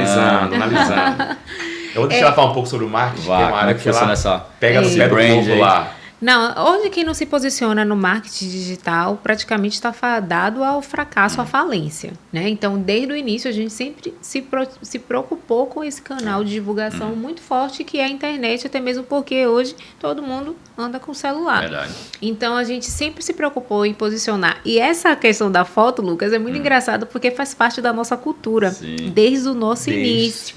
Eu vou deixar ela falar um pouco sobre o marketing, que é uma área que ela pega no pé do povo lá. Não, hoje quem não se posiciona no marketing digital praticamente está fadado ao fracasso, à falência, né? Então, desde o início, a gente sempre se preocupou com esse canal de divulgação muito forte que é a internet, até mesmo porque hoje todo mundo anda com celular. Verdade. Então, a gente sempre se preocupou em posicionar. E essa questão da foto, Lucas, é muito engraçado porque faz parte da nossa cultura, desde o nosso início.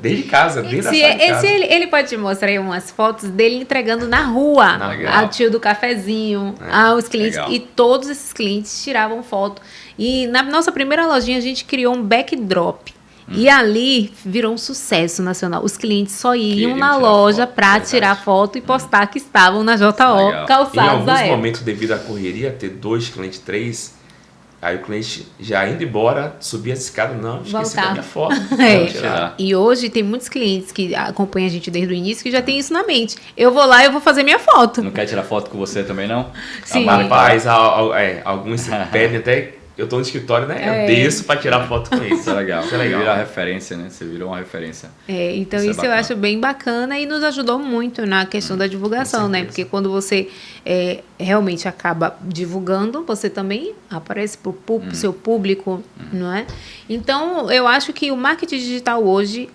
Desde casa, desde a sala de casa. Ele pode te mostrar aí umas fotos dele entregando na rua. A tio do cafezinho, aos clientes. Legal. E todos esses clientes tiravam foto. E na nossa primeira lojinha a gente criou um backdrop. E ali virou um sucesso nacional. Os clientes só iam na loja para tirar foto e postar que estavam na JO calçados em alguns da época. momentos, devido à correria, ter 2 clientes, 3... Aí o cliente já indo embora, subia a escada, não, esqueci da minha foto. E hoje tem muitos clientes que acompanham a gente desde o início que já tem isso na mente. Eu vou lá e eu vou fazer minha foto. Não quer tirar foto com você também, não? Sim. Rapaz, alguns se pedem até... Eu tô no escritório, né? Eu desço pra tirar foto com eles. Isso é legal. Você vira referência, né? Você virou uma referência. Então isso eu acho bem bacana e nos ajudou muito na questão da divulgação, né? Porque quando você realmente acaba divulgando, você também aparece pro seu público, não é? Então, eu acho que o marketing digital hoje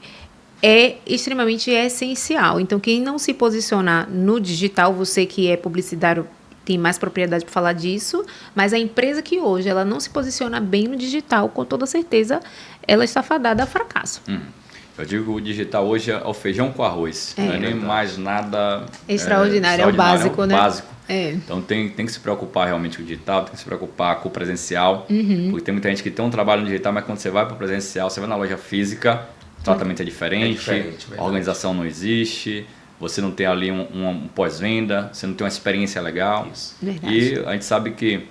é extremamente essencial. Então, quem não se posicionar no digital, você que é publicitário, tem mais propriedade para falar disso, mas a empresa que hoje ela não se posiciona bem no digital, com toda certeza, ela está fadada a fracasso. Eu digo que o digital hoje é o feijão com arroz, não é nem mais nada extraordinário, é o básico, né? Básico. Então tem que se preocupar realmente com o digital, tem que se preocupar com o presencial, porque tem muita gente que tem um trabalho no digital, mas quando você vai para o presencial, você vai na loja física, o tratamento é diferente, a organização não existe. Você não tem ali um pós-venda, você não tem uma experiência legal. Isso. Verdade. E a gente sabe que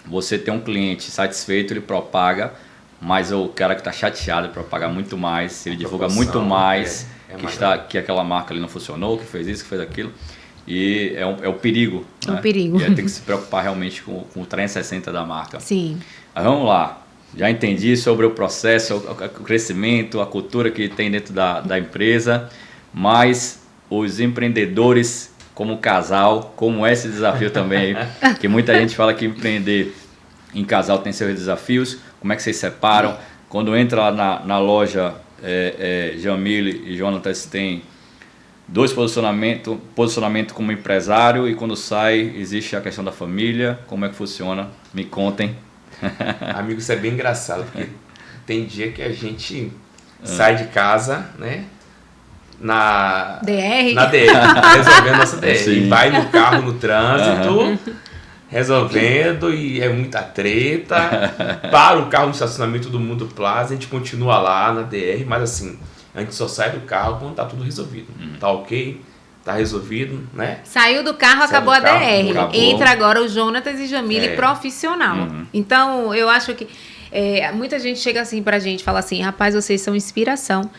você tem um cliente satisfeito, ele propaga, mas o cara que está chateado, ele propaga muito mais, ele divulga muito mais que aquela marca ali não funcionou, que fez isso, que fez aquilo. E é o perigo. É um perigo. E tem que se preocupar realmente com o 360 da marca. Sim. Mas vamos lá. Já entendi sobre o processo, o crescimento, a cultura que tem dentro da empresa, mas os empreendedores como casal, como é esse desafio também, que muita gente fala que empreender em casal tem seus desafios, como é que vocês separam? Quando entra lá na loja, Jamile e Jonatas tem 2 posicionamento como empresário, e quando sai existe a questão da família, como é que funciona? Me contem. Amigo, isso é bem engraçado, porque tem dia que a gente sai de casa, né? Na DR, resolvendo nossa DR. E vai no carro, no trânsito, resolvendo, e é muita treta. Para o carro no estacionamento do Mundo Plaza, a gente continua lá na DR, mas assim, a gente só sai do carro quando tá tudo resolvido. Tá ok, tá resolvido, né? Saiu do carro, acabou a DR. Acabou. Entra agora o Jonatas e Jamile profissional. Então, eu acho que muita gente chega assim pra gente, fala assim, rapaz, vocês são inspiração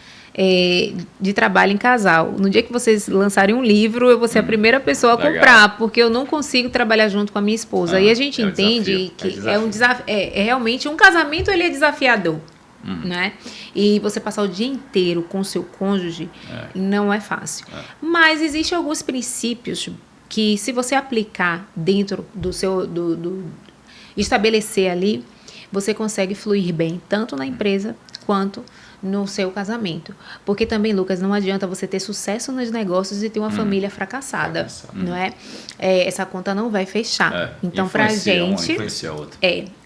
de trabalho em casal. No dia que vocês lançarem um livro, eu vou ser a primeira pessoa a comprar, porque eu não consigo trabalhar junto com a minha esposa. E a gente entende que realmente um casamento, ele é desafiador. Né? E você passar o dia inteiro com o seu cônjuge não é fácil. Mas existem alguns princípios que se você aplicar dentro do seu... estabelecer ali, você consegue fluir bem, tanto na empresa quanto no seu casamento. Porque também, Lucas, não adianta você ter sucesso nos negócios e ter uma família fracassada, não é? Essa conta não vai fechar. Então, pra gente... influencia outra.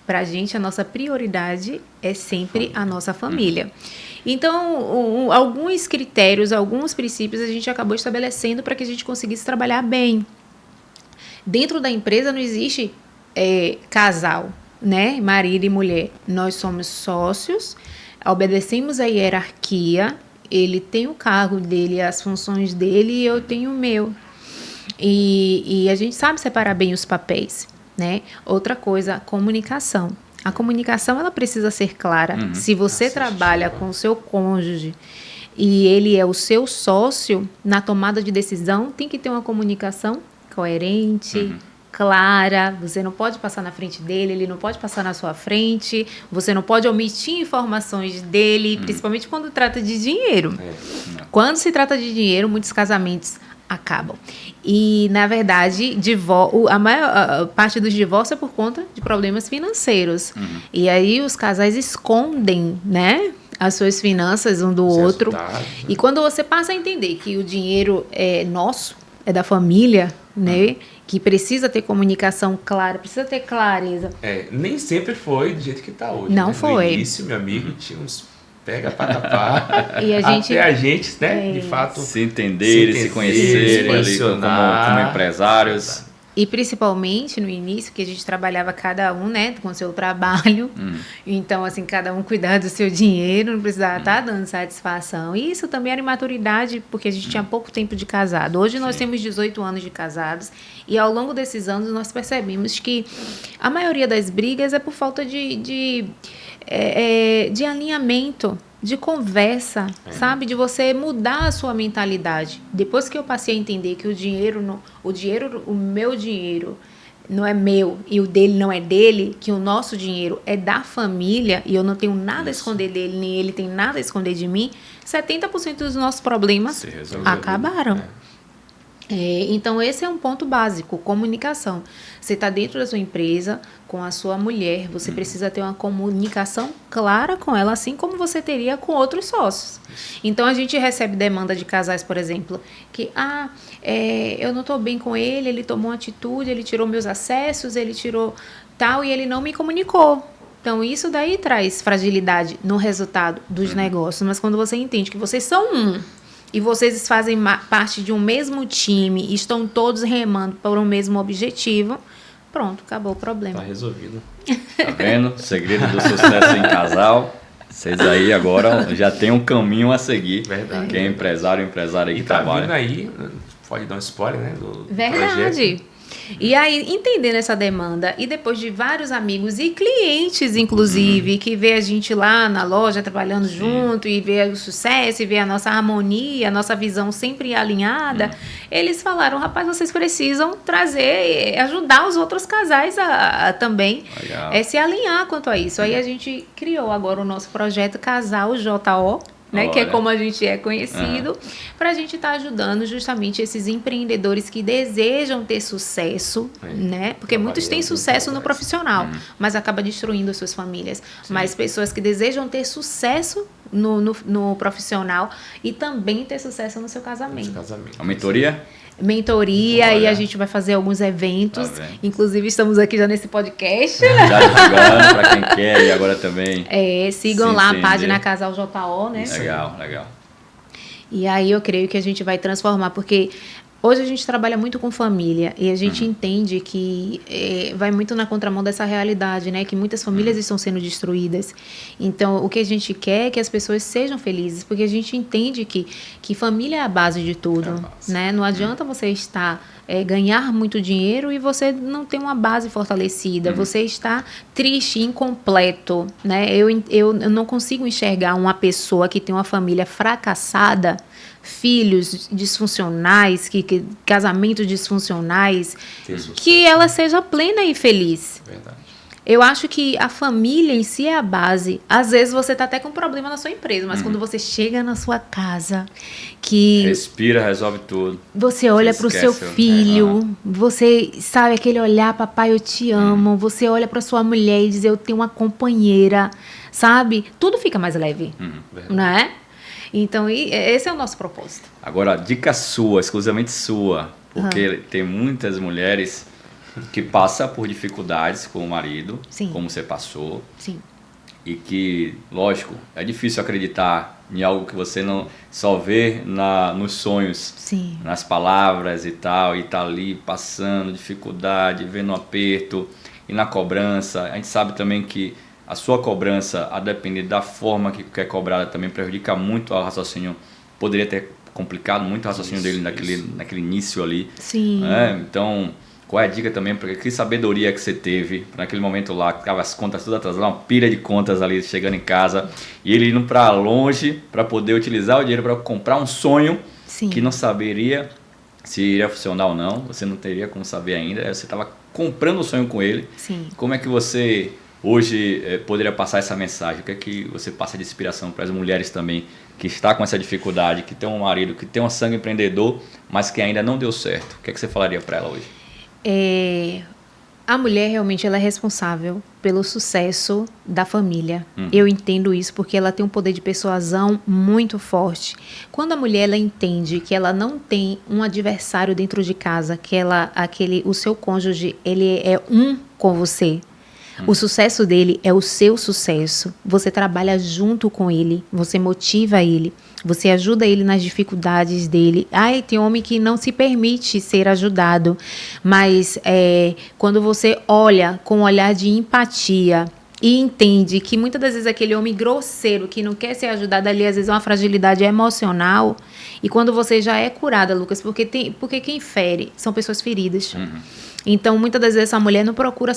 Pra gente, a nossa prioridade é sempre a nossa família. Então, alguns critérios, alguns princípios a gente acabou estabelecendo para que a gente conseguisse trabalhar bem. Dentro da empresa não existe casal, né? Marido e mulher. Nós somos sócios, obedecemos a hierarquia, ele tem o cargo dele, as funções dele e eu tenho o meu. E a gente sabe separar bem os papéis, né? Outra coisa, comunicação. A comunicação, ela precisa ser clara. Se você trabalha com o seu cônjuge e ele é o seu sócio, na tomada de decisão, tem que ter uma comunicação coerente, clara. Você não pode passar na frente dele, ele não pode passar na sua frente, você não pode omitir informações dele, principalmente quando trata de dinheiro. Quando se trata de dinheiro, muitos casamentos acabam. E, na verdade, a maior parte dos divórcios é por conta de problemas financeiros. E aí os casais escondem, né, as suas finanças um do outro. E quando você passa a entender que o dinheiro é nosso, é da família, né, que precisa ter comunicação clara, precisa ter clareza. Nem sempre foi do jeito que está hoje. Não né? foi. No início, meu amigo, tinha uns pega para capar. E até a gente, né, de fato, se entenderem, se conhecerem ali como empresários. E principalmente no início, que a gente trabalhava cada um, né, com o seu trabalho. Então, assim, cada um cuidar do seu dinheiro, não precisava estar dando satisfação. E isso também era imaturidade, porque a gente tinha pouco tempo de casado. Hoje nós temos 18 anos de casados e ao longo desses anos nós percebemos que a maioria das brigas é por falta de alinhamento, de conversa, sabe? De você mudar a sua mentalidade. Depois que eu passei a entender que o meu dinheiro não é meu e o dele não é dele, que o nosso dinheiro é da família e eu não tenho nada a esconder dele, nem ele tem nada a esconder de mim, 70% dos nossos problemas acabaram. Então, esse é um ponto básico, comunicação. Você está dentro da sua empresa, com a sua mulher, você precisa ter uma comunicação clara com ela, assim como você teria com outros sócios. Então, a gente recebe demanda de casais, por exemplo, que, eu não estou bem com ele tomou uma atitude, ele tirou meus acessos, ele tirou tal, e ele não me comunicou. Então, isso daí traz fragilidade no resultado dos negócios. Mas quando você entende que vocês são e vocês fazem parte de um mesmo time e estão todos remando para o mesmo objetivo, pronto, acabou o problema. Tá resolvido. Tá vendo? Segredo do sucesso em casal. Vocês aí agora já tem um caminho a seguir. Verdade. Quem é empresário aí que trabalha. Vindo aí, pode dar um spoiler, né? Do Verdade. Projeto. E aí, entendendo essa demanda, e depois de vários amigos e clientes, inclusive, que vê a gente lá na loja trabalhando junto e vê o sucesso, e vê a nossa harmonia, a nossa visão sempre alinhada, eles falaram, rapaz, vocês precisam ajudar os outros casais a também se alinhar quanto a isso. Aí a gente criou agora o nosso projeto Casal JO, né, que é como a gente é conhecido, para a gente estar ajudando justamente esses empreendedores que desejam ter sucesso, né? Porque muitos têm sucesso no profissional, mas acaba destruindo as suas famílias. Mas pessoas que desejam ter sucesso no profissional e também ter sucesso no seu casamento. A mentoria? Mentoria, e a gente vai fazer alguns eventos. Inclusive, estamos aqui já nesse podcast. Já divulgando para quem quer e agora também. Sigam lá a página Casal JO, né? Legal. E aí eu creio que a gente vai transformar, porque hoje a gente trabalha muito com família e a gente entende que vai muito na contramão dessa realidade, né? Que muitas famílias estão sendo destruídas. Então, o que a gente quer é que as pessoas sejam felizes, porque a gente entende que família é a base de tudo, né? Não adianta você ganhar muito dinheiro e você não ter uma base fortalecida. Você está triste, incompleto, né? Eu não consigo enxergar uma pessoa que tem uma família fracassada, filhos disfuncionais, casamentos disfuncionais, que ela seja plena e feliz. Verdade. Eu acho que a família em si é a base. Às vezes você tá até com um problema na sua empresa, mas quando você chega na sua casa, que Respira, resolve tudo. você olha Você pro seu esquece, filho, você sabe aquele olhar, papai, eu te amo. Você olha pra sua mulher e diz, eu tenho uma companheira, sabe? Tudo fica mais leve, não é? Então, esse é o nosso propósito. Agora, dica sua, exclusivamente sua, porque tem muitas mulheres que passam por dificuldades com o marido, Sim. como você passou, Sim. e que, lógico, é difícil acreditar em algo que você não só vê nos sonhos, Sim. nas palavras e tal, e tá ali passando dificuldade, vendo um aperto, e na cobrança. A gente sabe também que a sua cobrança, a depender da forma que é cobrada, também prejudica muito o raciocínio. Poderia ter complicado muito o raciocínio dele naquele início ali. Sim. Né? Então, qual é a dica também? Porque que sabedoria que você teve naquele momento lá, que tava as contas tudo atrasadas, uma pilha de contas ali chegando em casa, e ele indo para longe para poder utilizar o dinheiro para comprar um sonho. Sim. Que não saberia se iria funcionar ou não, você não teria como saber ainda, você estava comprando o sonho com ele. Sim. Como é que você hoje poderia passar essa mensagem? O que é que você passa de inspiração para as mulheres também que está com essa dificuldade, que tem um marido, que tem um sangue empreendedor, mas que ainda não deu certo? O que é que você falaria para ela hoje? A mulher realmente ela é responsável pelo sucesso da família. Eu entendo isso porque ela tem um poder de persuasão muito forte. Quando a mulher ela entende que ela não tem um adversário dentro de casa, que o seu cônjuge ele é um com você. O sucesso dele é o seu sucesso. Você trabalha junto com ele, você motiva ele, você ajuda ele nas dificuldades dele. Tem homem que não se permite ser ajudado, mas quando você olha com um olhar de empatia e entende que muitas das vezes aquele homem grosseiro que não quer ser ajudado ali, às vezes é uma fragilidade emocional, e quando você já é curada, Lucas, porque quem fere são pessoas feridas. Então, muitas das vezes, essa mulher não procura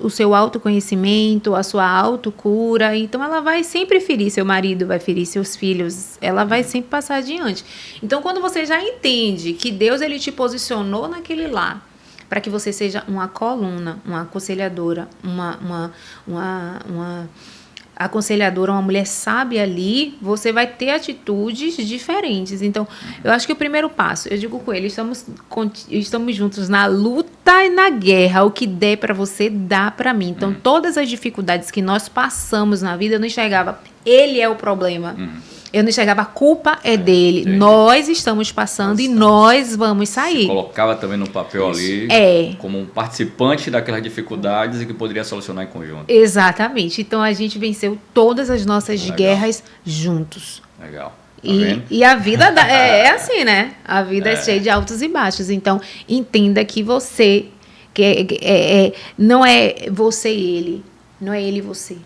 o seu autoconhecimento, a sua autocura. Então, ela vai sempre ferir seu marido, vai ferir seus filhos. Ela vai sempre passar adiante. Então, quando você já entende que Deus ele te posicionou naquele lar, para que você seja uma coluna, uma aconselhadora, uma aconselhadora, uma mulher sábia ali, você vai ter atitudes diferentes. Então, eu acho que o primeiro passo, eu digo com ele, estamos juntos na luta e na guerra. O que der para você, dá para mim. Então, todas as dificuldades que nós passamos na vida, eu não enxergava, ele é o problema. Eu não enxergava, a culpa é dele. Entendi. Nós estamos passando e nós vamos sair. Se colocava também no papel ali como um participante daquelas dificuldades e que poderia solucionar em conjunto. Exatamente. Então a gente venceu todas as nossas guerras juntos. Legal. Tá vendo? E a vida é assim, né? A vida é cheia de altos e baixos. Então entenda que você não é você e ele, não é ele e você.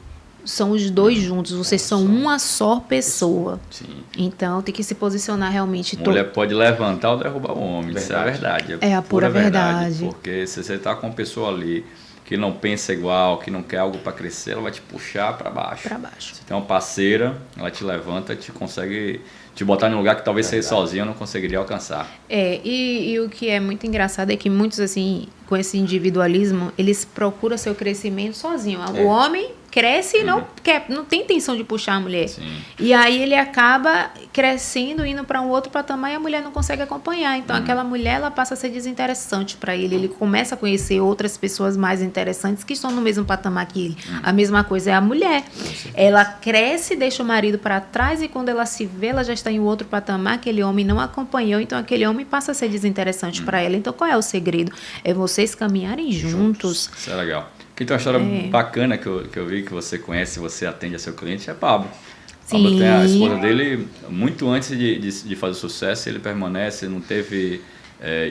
São os dois juntos, vocês são uma só pessoa. Sim. Então tem que se posicionar realmente. A mulher pode levantar ou derrubar o homem, isso é verdade. É a pura verdade. Porque se você está com uma pessoa ali que não pensa igual, que não quer algo para crescer, ela vai te puxar para baixo. Para baixo. Você tem uma parceira, ela te levanta, te consegue te botar em um lugar que talvez você sozinho não conseguiria alcançar. E o que é muito engraçado é que muitos, assim, com esse individualismo, eles procuram seu crescimento sozinho. O homem cresce e não tem intenção de puxar a mulher. Sim. E aí ele acaba crescendo, indo para um outro patamar e a mulher não consegue acompanhar. Então aquela mulher ela passa a ser desinteressante para ele. Ele começa a conhecer outras pessoas mais interessantes que estão no mesmo patamar que ele. A mesma coisa é a mulher. Ela cresce, deixa o marido para trás e quando ela se vê, ela já está em outro patamar, aquele homem não acompanhou, então aquele homem passa a ser desinteressante para ela. Então qual é o segredo? É vocês caminharem juntos. Isso é legal. Quem tem uma história bacana que eu vi que você conhece, você atende a seu cliente, é Pablo. Sim. Pablo tem a esposa dele, muito antes de fazer sucesso, ele permanece, não teve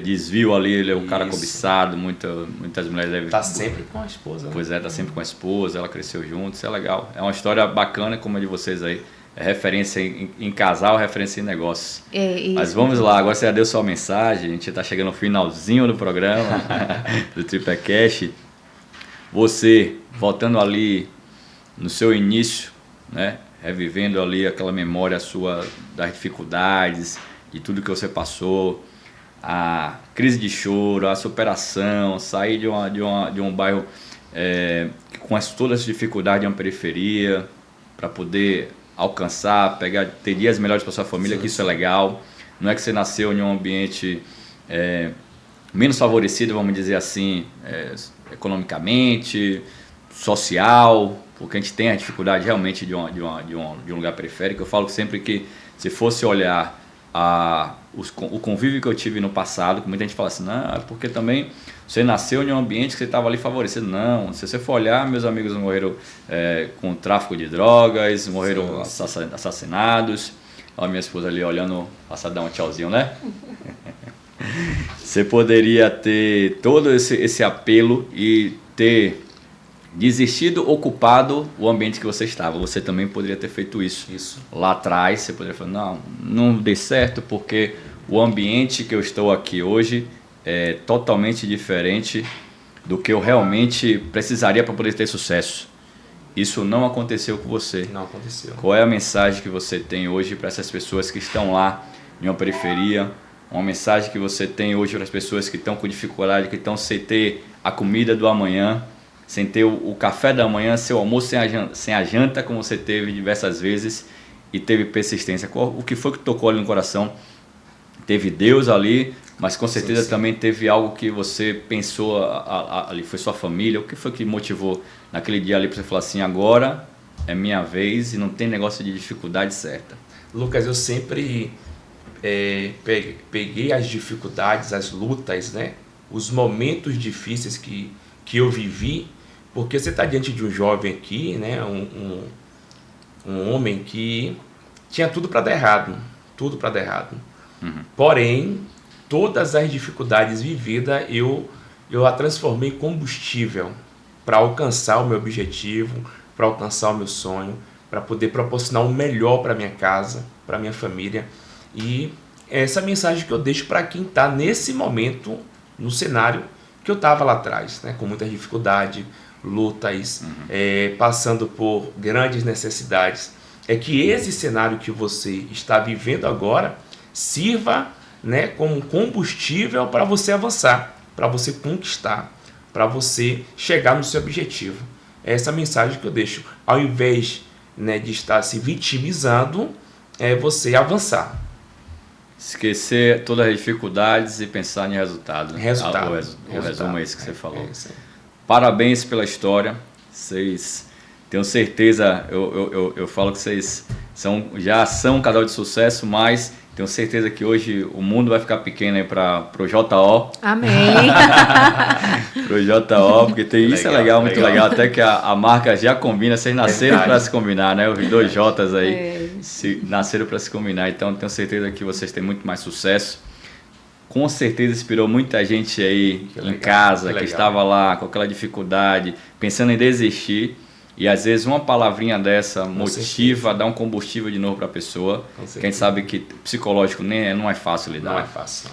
desvio ali, ele é um cara cobiçado, muitas mulheres devem... Tá sempre com a esposa. Né? Pois é, tá sempre com a esposa, ela cresceu junto, isso é legal. É uma história bacana como a de vocês aí. É referência em casal, referência em negócios. Mas vamos lá, agora você já deu sua mensagem, a gente está chegando no finalzinho do programa do Triplecast. Você, voltando ali no seu início, né, revivendo ali aquela memória sua das dificuldades, de tudo que você passou, a crise de choro, a superação, sair de um bairro com todas as dificuldades de uma periferia, para poder alcançar, ter dias melhores para sua família, que isso é legal. Não é que você nasceu em um ambiente menos favorecido, vamos dizer assim, economicamente, social, porque a gente tem a dificuldade realmente de um lugar periférico. Eu falo sempre que se fosse olhar o convívio que eu tive no passado, que muita gente fala assim, não, porque também você nasceu em um ambiente que você estava ali favorecido. Não, se você for olhar, meus amigos morreram com tráfico de drogas, morreram assassinados. Olha a minha esposa ali olhando, passar a dar um tchauzinho, né? Você poderia ter todo esse apelo e ter desistido, ocupado o ambiente que você estava. Você também poderia ter feito isso. Lá atrás, você poderia falar, não dei certo porque o ambiente que eu estou aqui hoje é totalmente diferente do que eu realmente precisaria para poder ter sucesso. Isso não aconteceu com você. Não aconteceu. Qual é a mensagem que você tem hoje para essas pessoas que estão lá em uma periferia? Uma mensagem que você tem hoje para as pessoas que estão com dificuldade, que estão sem ter a comida do amanhã, sem ter o café da manhã, seu almoço sem a janta, como você teve diversas vezes e teve persistência. O que foi que tocou ali no coração? Teve Deus ali, mas com certeza também teve algo que você pensou ali, foi sua família. O que foi que motivou naquele dia ali para você falar assim, agora é minha vez e não tem negócio de dificuldade certa? Lucas, eu sempre peguei as dificuldades, as lutas, né? Os momentos difíceis que eu vivi, porque você está diante de um jovem aqui, né? Um homem que tinha tudo para dar errado, Porém, todas as dificuldades vividas eu a transformei em combustível para alcançar o meu objetivo, para alcançar o meu sonho, para poder proporcionar o melhor para minha casa, para minha família. E essa mensagem que eu deixo para quem está nesse momento no cenário que eu estava lá atrás, né, com muita dificuldade, lutas, passando por grandes necessidades, é que esse cenário que você está vivendo agora sirva, né, como combustível para você avançar, para você conquistar, para você chegar no seu objetivo. É essa mensagem que eu deixo. Ao invés, né, de estar se vitimizando, é você avançar. Esquecer todas as dificuldades e pensar em resultado. O Resultado. resumo é esse que você falou. Isso aí. Parabéns pela história. Vocês, tenho certeza, eu falo que vocês já são um casal de sucesso, mas tenho certeza que hoje o mundo vai ficar pequeno aí para o JO. Amém. Pro JO, porque isso é legal, muito legal. Até que a marca já combina, vocês nasceram para se combinar, né? Os dois J's aí nasceram para se combinar. Então tenho certeza que vocês têm muito mais sucesso. Com certeza inspirou muita gente aí em casa, que estava lá com aquela dificuldade, pensando em desistir. E às vezes uma palavrinha dessa motiva, dá um combustível de novo para a pessoa. Quem sabe que psicológico não é fácil lidar. Não é fácil.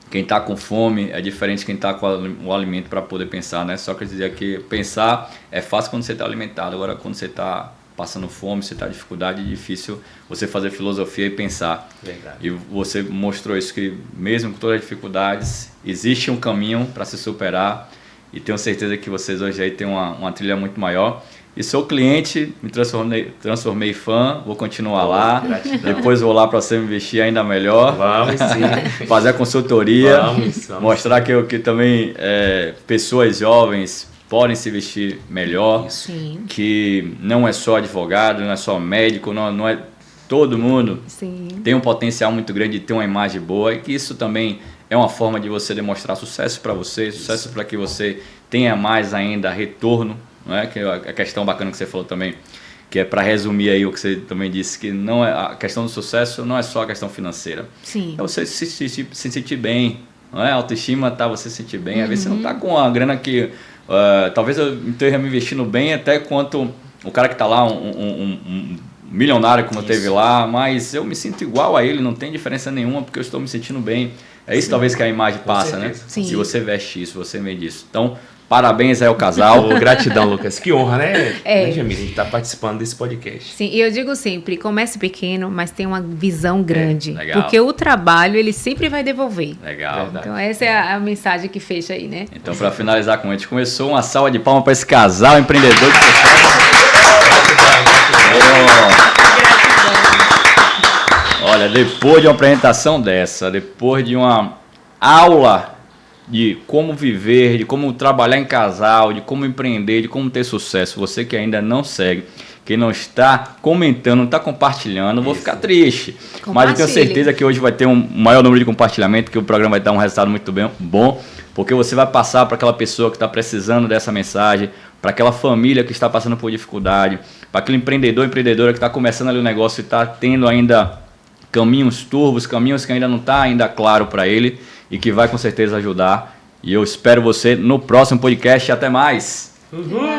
Quem está com fome é diferente de quem está com o alimento para poder pensar, né? Só que dizer que pensar é fácil quando você está alimentado. Agora, quando você está passando fome, você está em dificuldade, é difícil você fazer filosofia e pensar. Verdade. E você mostrou isso, que mesmo com todas as dificuldades, existe um caminho para se superar. E tenho certeza que vocês hoje aí têm uma trilha muito maior. E sou cliente, me transformei fã, vou continuar lá. Gratidão. Depois vou lá para você investir ainda melhor. Vamos sim. Fazer a consultoria. Vamos. Mostrar que também pessoas jovens podem se vestir melhor. Sim. Que não é só advogado, não é só médico, não é todo mundo. Sim. Tem um potencial muito grande de ter uma imagem boa e que isso também é uma forma de você demonstrar sucesso para você, sucesso para que você tenha mais ainda retorno. Não é? Que a questão bacana que você falou também, que é para resumir aí o que você também disse, que não é a questão do sucesso não é só a questão financeira. Sim. É você se sentir bem, não é? A autoestima tá você se sentir bem. Às vezes você não tá com a grana que talvez eu esteja me investindo bem até quanto o cara que tá lá, um milionário como eu teve lá, mas eu me sinto igual a ele, não tem diferença nenhuma porque eu estou me sentindo bem. É isso talvez que a imagem passa, né? Sim. Se você veste isso, você vende isso. Então, Parabéns aí ao casal. Ô, gratidão, Lucas. Que honra, né, É. Jamile, a gente tá participando desse podcast. Sim, e eu digo sempre, comece pequeno, mas tenha uma visão grande. legal. Porque o trabalho, ele sempre vai devolver. Legal. Verdade. Então essa é a mensagem que fecha aí, né? Então, para finalizar com a gente começou, uma salva de palmas para esse casal empreendedor de sucesso. Olha, depois de uma apresentação dessa, depois de uma aula de como viver, de como trabalhar em casal, de como empreender, de como ter sucesso, você que ainda não segue, que não está comentando, não está compartilhando, eu vou ficar triste. Mas eu tenho certeza que hoje vai ter um maior número de compartilhamento, que o programa vai dar um resultado muito bom, porque você vai passar para aquela pessoa que está precisando dessa mensagem, para aquela família que está passando por dificuldade, para aquele empreendedora que está começando ali o negócio e está tendo ainda caminhos turvos, caminhos que ainda não está ainda claro para ele e que vai com certeza ajudar. E eu espero você no próximo podcast. Até mais! Uhul.